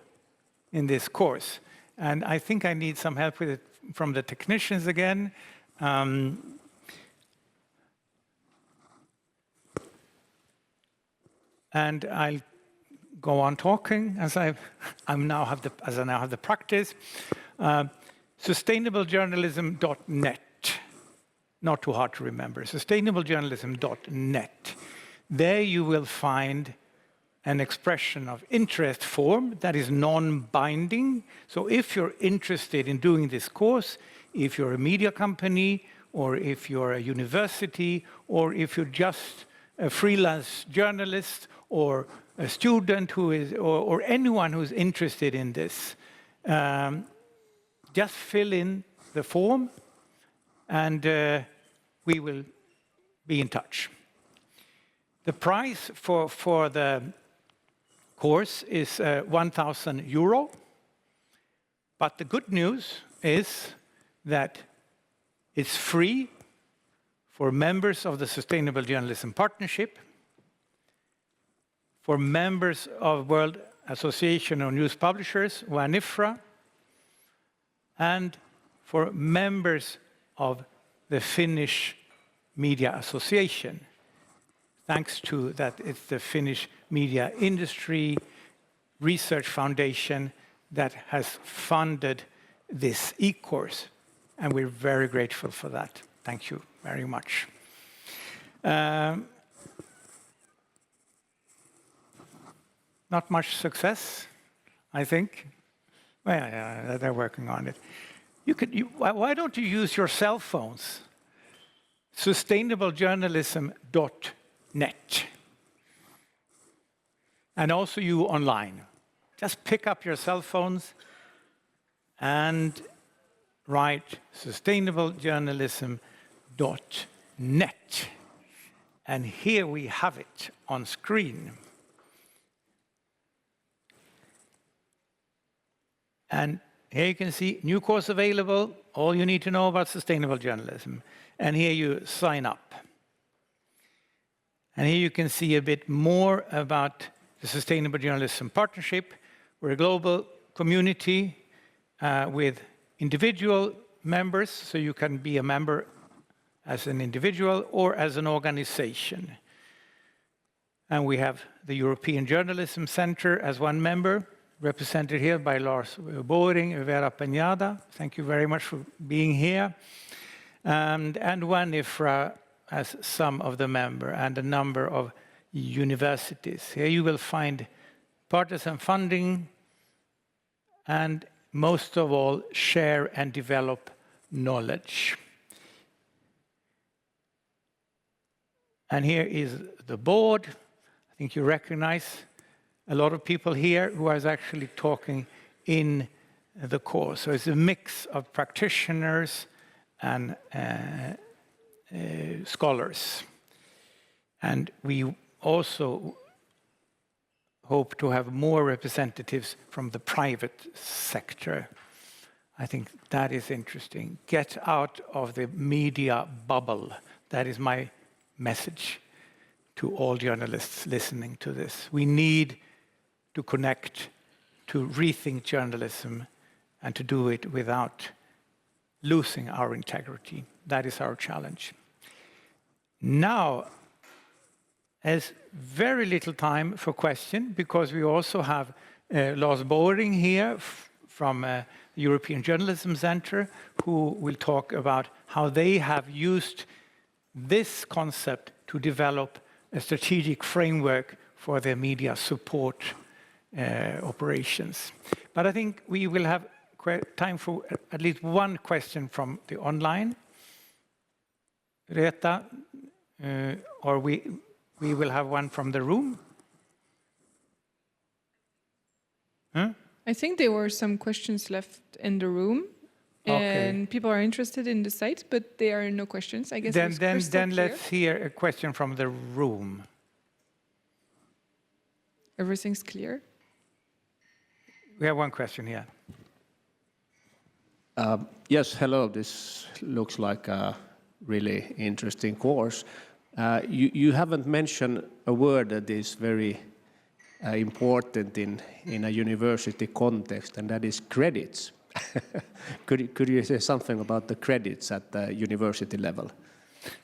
Speaker 1: in this course? And I think I need some help with it from the technicians again. And I'll go on talking as I now have the practice. Sustainablejournalism.net, not too hard to remember. Sustainablejournalism.net. There you will find an expression of interest form that is non-binding. So if you're interested in doing this course, if you're a media company, or if you're a university, or if you're just a freelance journalist, or a student or anyone who's interested in this, just fill in the form, and we will be in touch. The price for the course is 1,000 euro, but the good news is that it's free for members of the Sustainable Journalism Partnership, for members of World Association of News Publishers, WANIFRA, and for members of the Finnish Media Association. Thanks to that, it's the Finnish Media Industry Research Foundation that has funded this e-course, and we're very grateful for that. Thank you very much. Not much success, I think. Well, yeah, they're working on it. Why don't you use your cell phones? Sustainablejournalism.net. And also you online. Just pick up your cell phones and write sustainablejournalism.net. And here we have it on screen. And here you can see new course available, all you need to know about sustainable journalism. And here you sign up. And here you can see a bit more about the Sustainable Journalism Partnership. We're a global community with individual members, so you can be a member as an individual or as an organization. And we have the European Journalism Center as one member, represented here by Lars Boring, Vera Peñada. Thank you very much for being here. And WANIFRA as some of the members, and a number of universities. Here you will find partisan funding, and most of all, share and develop knowledge. And here is the board. I think you recognize a lot of people here who are actually talking in the course. So it's a mix of practitioners and scholars. And we also hope to have more representatives from the private sector. I think that is interesting. Get out of the media bubble. That is my message to all journalists listening to this. We need to connect, to rethink journalism, and to do it without losing our integrity. That is our challenge. Now, there's very little time for question, because we also have Lars Boring here from the European Journalism Center, who will talk about how they have used this concept to develop a strategic framework for their media support operations. But I think we will have time for at least one question from the online. Reta, or we will have one from the room. Huh?
Speaker 6: I think there were some questions left in the room.
Speaker 1: Okay.
Speaker 6: And people are interested in the site, but there are no questions. I guess
Speaker 1: then let's hear a question from the room.
Speaker 6: Everything's clear.
Speaker 1: We have one question here.
Speaker 15: Yes, hello. This looks like a really interesting course. You haven't mentioned a word that is very important in a university context, and that is credits. Could you say something about the credits at the university level?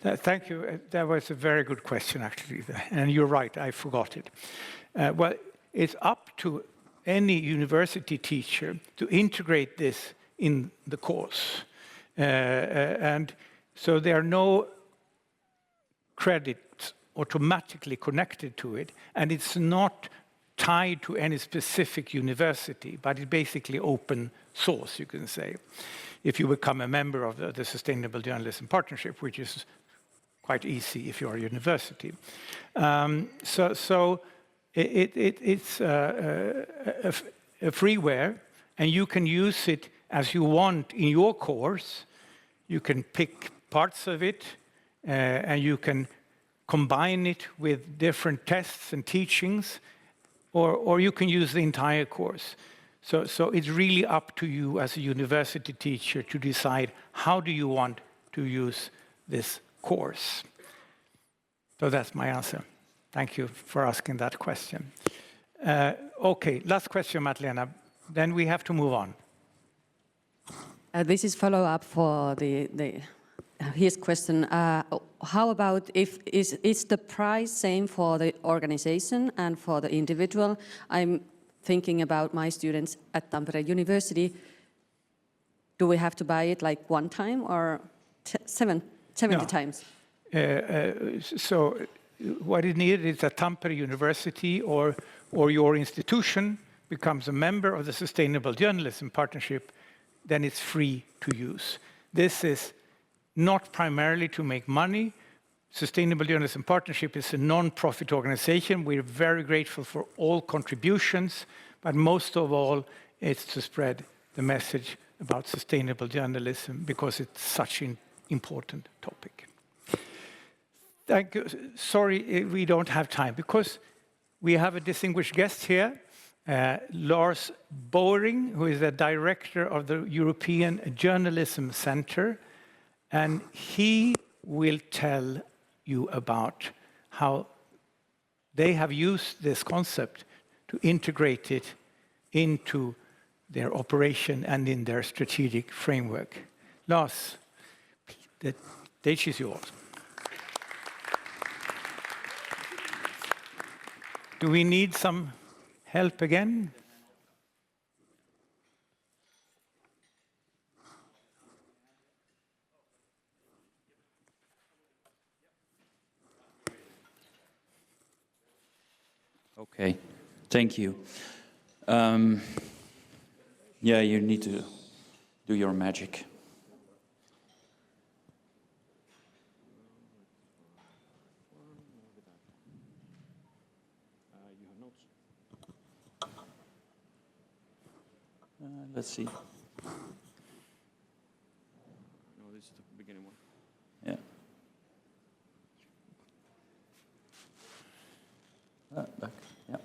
Speaker 1: Thank you. That was a very good question, actually. And you're right, I forgot it. Well, it's up to any university teacher to integrate this in the course. And so there are no credits automatically connected to it, and it's not tied to any specific university, but it's basically open source, you can say, if you become a member of the Sustainable Journalism Partnership, which is quite easy if you're a university. So it's a freeware, and you can use it as you want in your course. You can pick parts of it and you can combine it with different tests and teachings, or you can use the entire course. So it's really up to you as a university teacher to decide how do you want to use this course. So that's my answer. Thank you for asking that question. Okay, last question, Matt-Lena. Then we have to move on.
Speaker 7: This is follow-up for his question. How about is the price same for the organization and for the individual? I'm thinking about my students at Tampere University. Do we have to buy it like one time or 70 times?
Speaker 1: So what is needed is that Tampere University or your institution becomes a member of the Sustainable Journalism Partnership, then it's free to use. This is not primarily to make money. Sustainable Journalism Partnership is a non-profit organization. We're very grateful for all contributions, but most of all, it's to spread the message about sustainable journalism because it's such an important topic. Thank you. Sorry, we don't have time because we have a distinguished guest here, Lars Boring, who is the director of the European Journalism Center, and he will tell you about how they have used this concept to integrate it into their operation and in their strategic framework. Lars, the stage is yours. Do we need some help again?
Speaker 16: Okay, thank you. Yeah, you need to do your magic. Let's see. No, this is the beginning one. Yeah. Back. Yeah.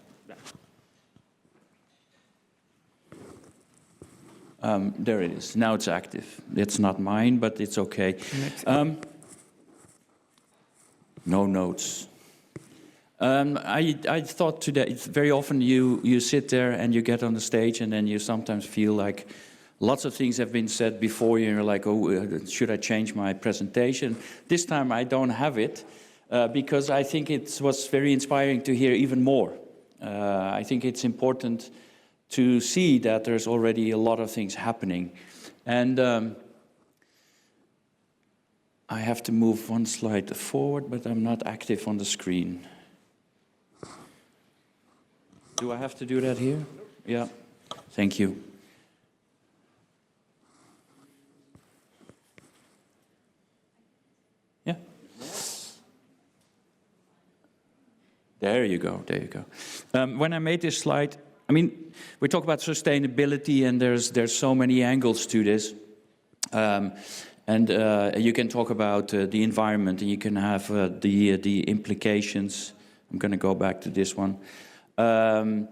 Speaker 16: There it is. Now it's active. It's not mine, but it's okay. No notes. I thought today, very often you sit there and you get on the stage and then you sometimes feel like lots of things have been said before you and you're like, oh, should I change my presentation? This time I don't have it because I think it was very inspiring to hear even more. I think it's important to see that there's already a lot of things happening. And I have to move one slide forward, but I'm not active on the screen. Do I have to do that here? Yeah, thank you. Yeah. There you go, there you go. When I made this slide, I mean, we talk about sustainability and there's so many angles to this. And you can talk about the environment and you can have the implications. I'm going to go back to this one. And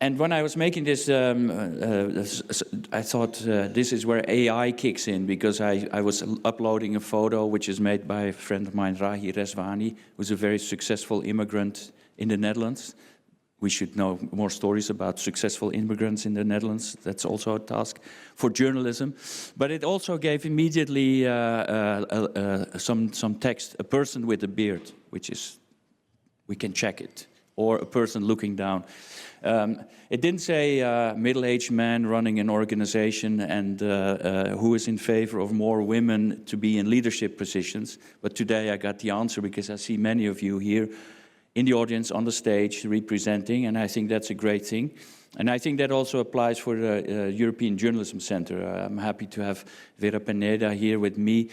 Speaker 16: when I was making this, I thought this is where AI kicks in, because I was uploading a photo which is made by a friend of mine, Rahi Resvani, who's a very successful immigrant in the Netherlands. We should know more stories about successful immigrants in the Netherlands. That's also a task for journalism. But it also gave immediately some text, a person with a beard, which is, we can check it. Or a person looking down. It didn't say middle-aged man running an organization and who is in favor of more women to be in leadership positions. But today I got the answer because I see many of you here in the audience, on the stage, representing, and I think that's a great thing. And I think that also applies for the European Journalism Center. I'm happy to have Vera Pineda here with me,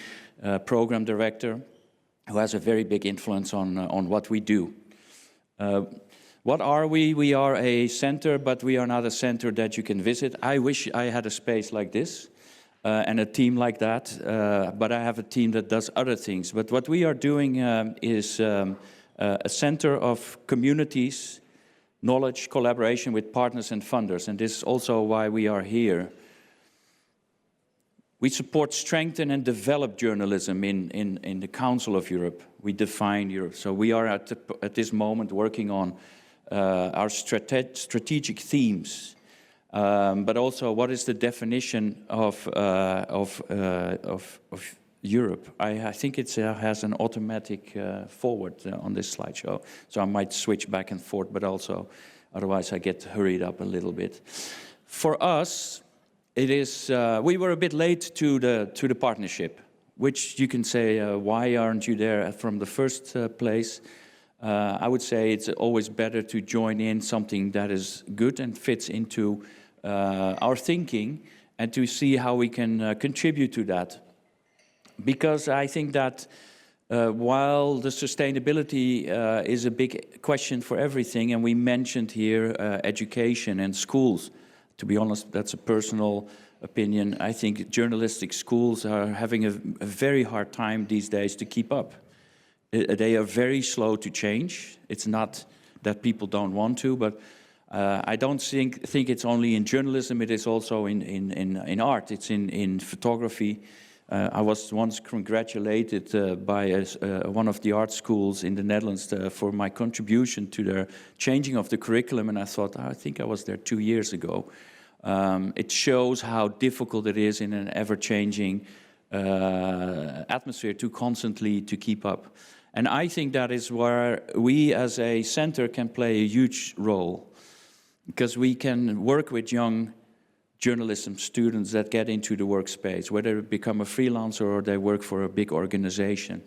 Speaker 16: program director, who has a very big influence on what we do. What are we? We are a center, but we are not a center that you can visit. I wish I had a space like this and a team like that, but I have a team that does other things. But what we are doing is a center of communities, knowledge, collaboration with partners and funders, and this is also why we are here. We support, strengthen and develop journalism in the Council of Europe. We define Europe. So we are at this moment working on our strategic themes, but also what is the definition of Europe. I think it has an automatic forward on this slideshow, so I might switch back and forth, but also otherwise I get hurried up a little bit. For us, it is we were a bit late to the partnership, which you can say, why aren't you there from the first place? I would say it's always better to join in something that is good and fits into our thinking, and to see how we can contribute to that. Because I think that while the sustainability is a big question for everything, and we mentioned here education and schools, to be honest, that's a personal opinion. I think journalistic schools are having a very hard time these days to keep up. They are very slow to change. It's not that people don't want to, but I don't think it's only in journalism, it is also in art, it's in photography. I was once congratulated by one of the art schools in the Netherlands for my contribution to their changing of the curriculum, and I thought, I think I was there 2 years ago. It shows how difficult it is in an ever-changing atmosphere to constantly to keep up. And I think that is where we as a center can play a huge role, because we can work with young journalism students that get into the workspace, whether they become a freelancer or they work for a big organization.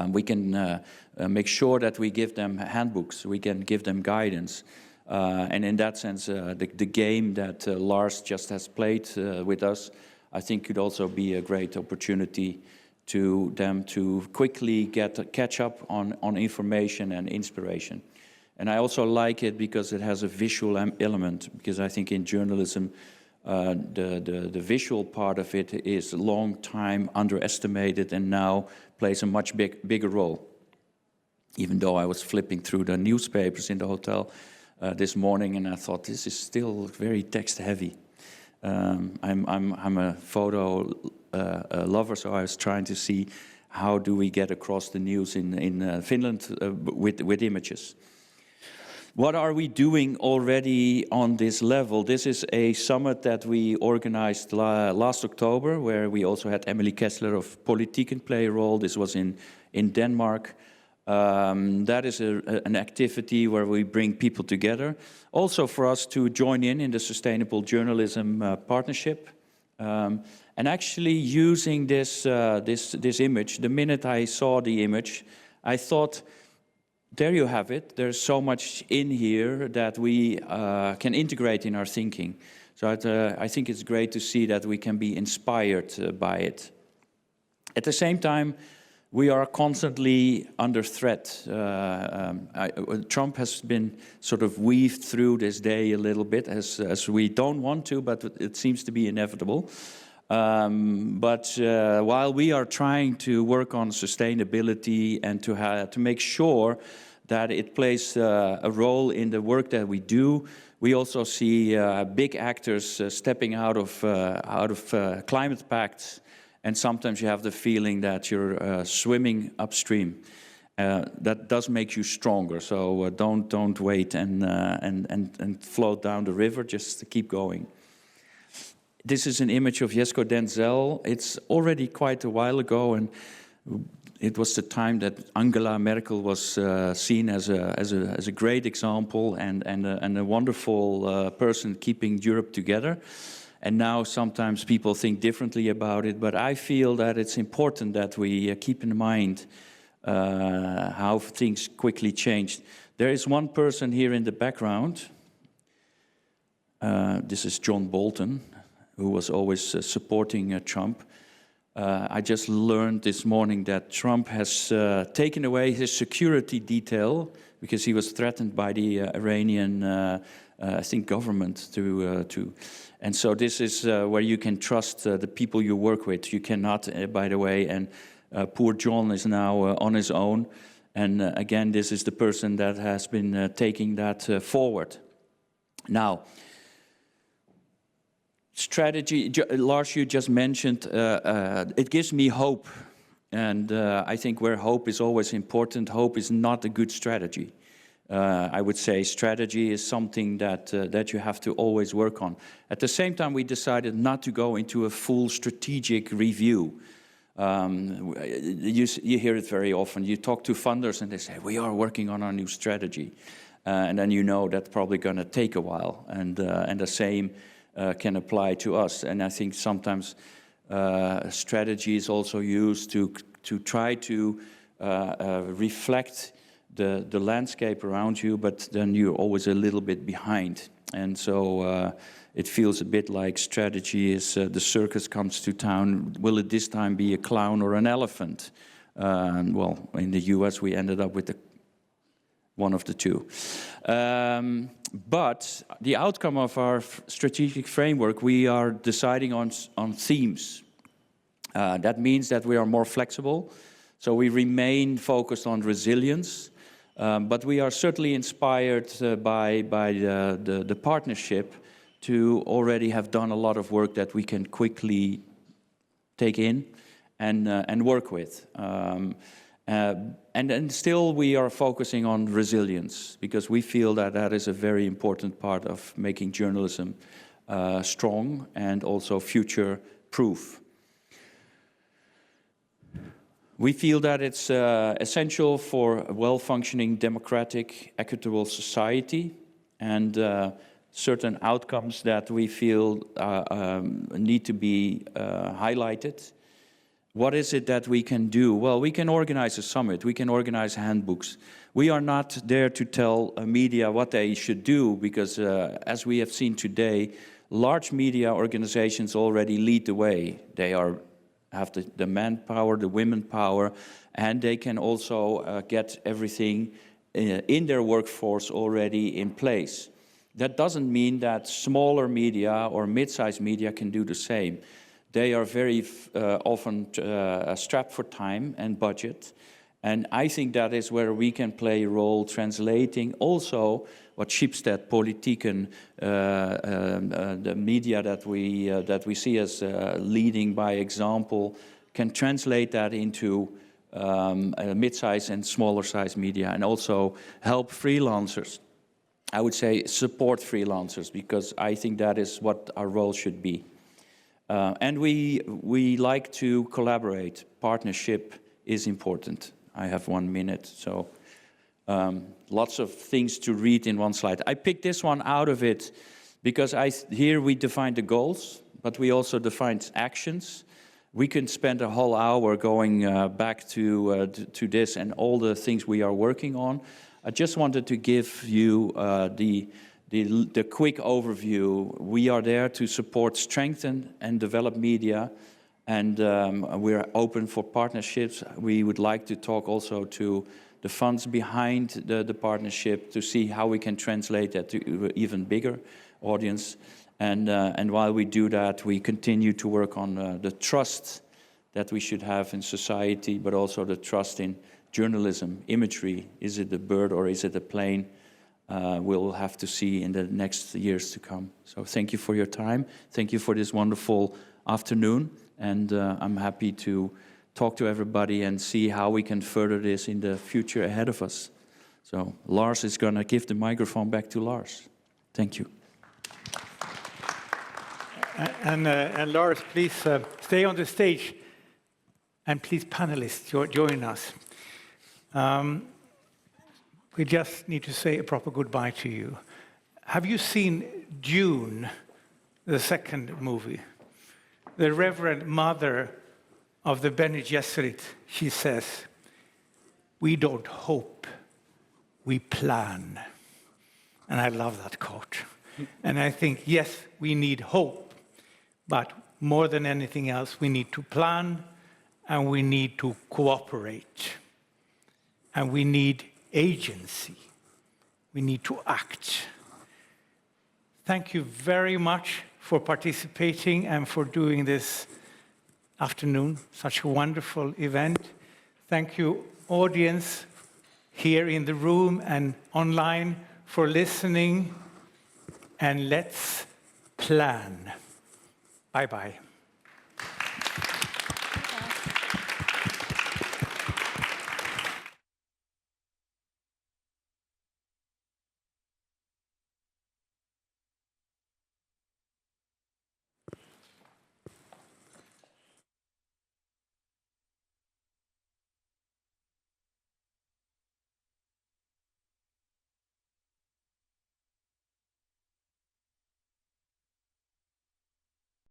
Speaker 16: We can make sure that we give them handbooks, we can give them guidance. And in that sense, the game that Lars just has played with us, I think could also be a great opportunity to them to quickly catch up on information and inspiration. And I also like it because it has a visual element, because I think in journalism, the visual part of it is a long time underestimated and now plays a much bigger role. Even though I was flipping through the newspapers in the hotel this morning, and I thought this is still very text heavy. I'm a photo lover, so I was trying to see how do we get across the news in Finland with images. What are we doing already on this level? This is a summit that we organized last October, where we also had Emily Kessler of Politiken play a role. This was in Denmark. That is an activity where we bring people together. Also for us to join in the Sustainable Journalism Partnership. And actually using this image, the minute I saw the image, I thought, there you have it. There's so much in here that we can integrate in our thinking. So I think it's great to see that we can be inspired by it. At the same time, we are constantly under threat. Trump has been sort of weaved through this day a little bit, as we don't want to, but it seems to be inevitable. But while we are trying to work on sustainability and to make sure that it plays a role in the work that we do, we also see big actors stepping out of climate pacts, and sometimes you have the feeling that you're swimming upstream. That does make you stronger. So don't wait and float down the river. Just keep going. This is an image of Jesko Denzel. It's already quite a while ago, and it was the time that Angela Merkel was seen as a great example and a wonderful person keeping Europe together. And now sometimes people think differently about it, but I feel that it's important that we keep in mind how things quickly changed. There is one person here in the background. This is John Bolton, who was always supporting Trump. I just learned this morning that Trump has taken away his security detail because he was threatened by the Iranian, I think, government to. And so this is where you can trust the people you work with. You cannot, by the way, and poor John is now on his own. And again, this is the person that has been taking that forward. Now, strategy, Lars, you just mentioned, it gives me hope. And I think where hope is always important, hope is not a good strategy. I would say strategy is something that you have to always work on. At the same time, we decided not to go into a full strategic review. You hear it very often. You talk to funders and they say, we are working on our new strategy. And then you know that's probably going to take a while. And the same can apply to us. And I think sometimes strategy is also used to try to reflect the landscape around you, but then you're always a little bit behind. And so it feels a bit like strategy is the circus comes to town. Will it this time be a clown or an elephant? Well, in the US, we ended up with one of the two. But the outcome of our strategic framework, we are deciding on themes. That means that we are more flexible. So we remain focused on resilience. But we are certainly inspired by the partnership to already have done a lot of work that we can quickly take in and work with. And then still we are focusing on resilience because we feel that that is a very important part of making journalism strong and also future-proof. We feel that it's essential for a well-functioning, democratic, equitable society, and certain outcomes that we feel need to be highlighted. What is it that we can do? Well, we can organize a summit, we can organize handbooks. We are not there to tell media what they should do, because as we have seen today, large media organizations already lead the way. They have the manpower, the women power, and they can also get everything in their workforce already in place. That doesn't mean that smaller media or mid-sized media can do the same. They are very often strapped for time and budget, and I think that is where we can play a role, translating also what Schibsted, Politiken, the media that we see as leading by example, can translate that into mid-size and smaller-size media, and also help freelancers. I would say support freelancers, because I think that is what our role should be. And we like to collaborate. Partnership is important. I have 1 minute, so lots of things to read in one slide. I picked this one out of it because here we defined the goals, but we also defined actions. We can spend a whole hour going back to this and all the things we are working on. I just wanted to give you the quick overview. We are there to support, strengthen, and develop media, and we're open for partnerships. We would like to talk also to the funds behind the partnership to see how we can translate that to an even bigger audience. And while we do that, we continue to work on the trust that we should have in society, but also the trust in journalism, imagery. Is it a bird or is it a plane? We'll have to see in the next years to come. So thank you for your time. Thank you for this wonderful afternoon. And I'm happy to talk to everybody and see how we can further this in the future ahead of us. So Lars is going to give the microphone back to Lars. Thank you.
Speaker 1: And Lars, please stay on the stage. And please, panelists, join us. We just need to say a proper goodbye to you. Have you seen Dune, the second movie? The Reverend Mother of the Bene Gesserit, she says, "We don't hope, we plan." And I love that quote. And I think, yes, we need hope, but more than anything else, we need to plan, and we need to cooperate, and we need agency. we need to act. Thank you very much for participating and for doing this afternoon, such a wonderful event. Thank you, audience, here in the room and online, for listening. And let's plan. Bye-bye.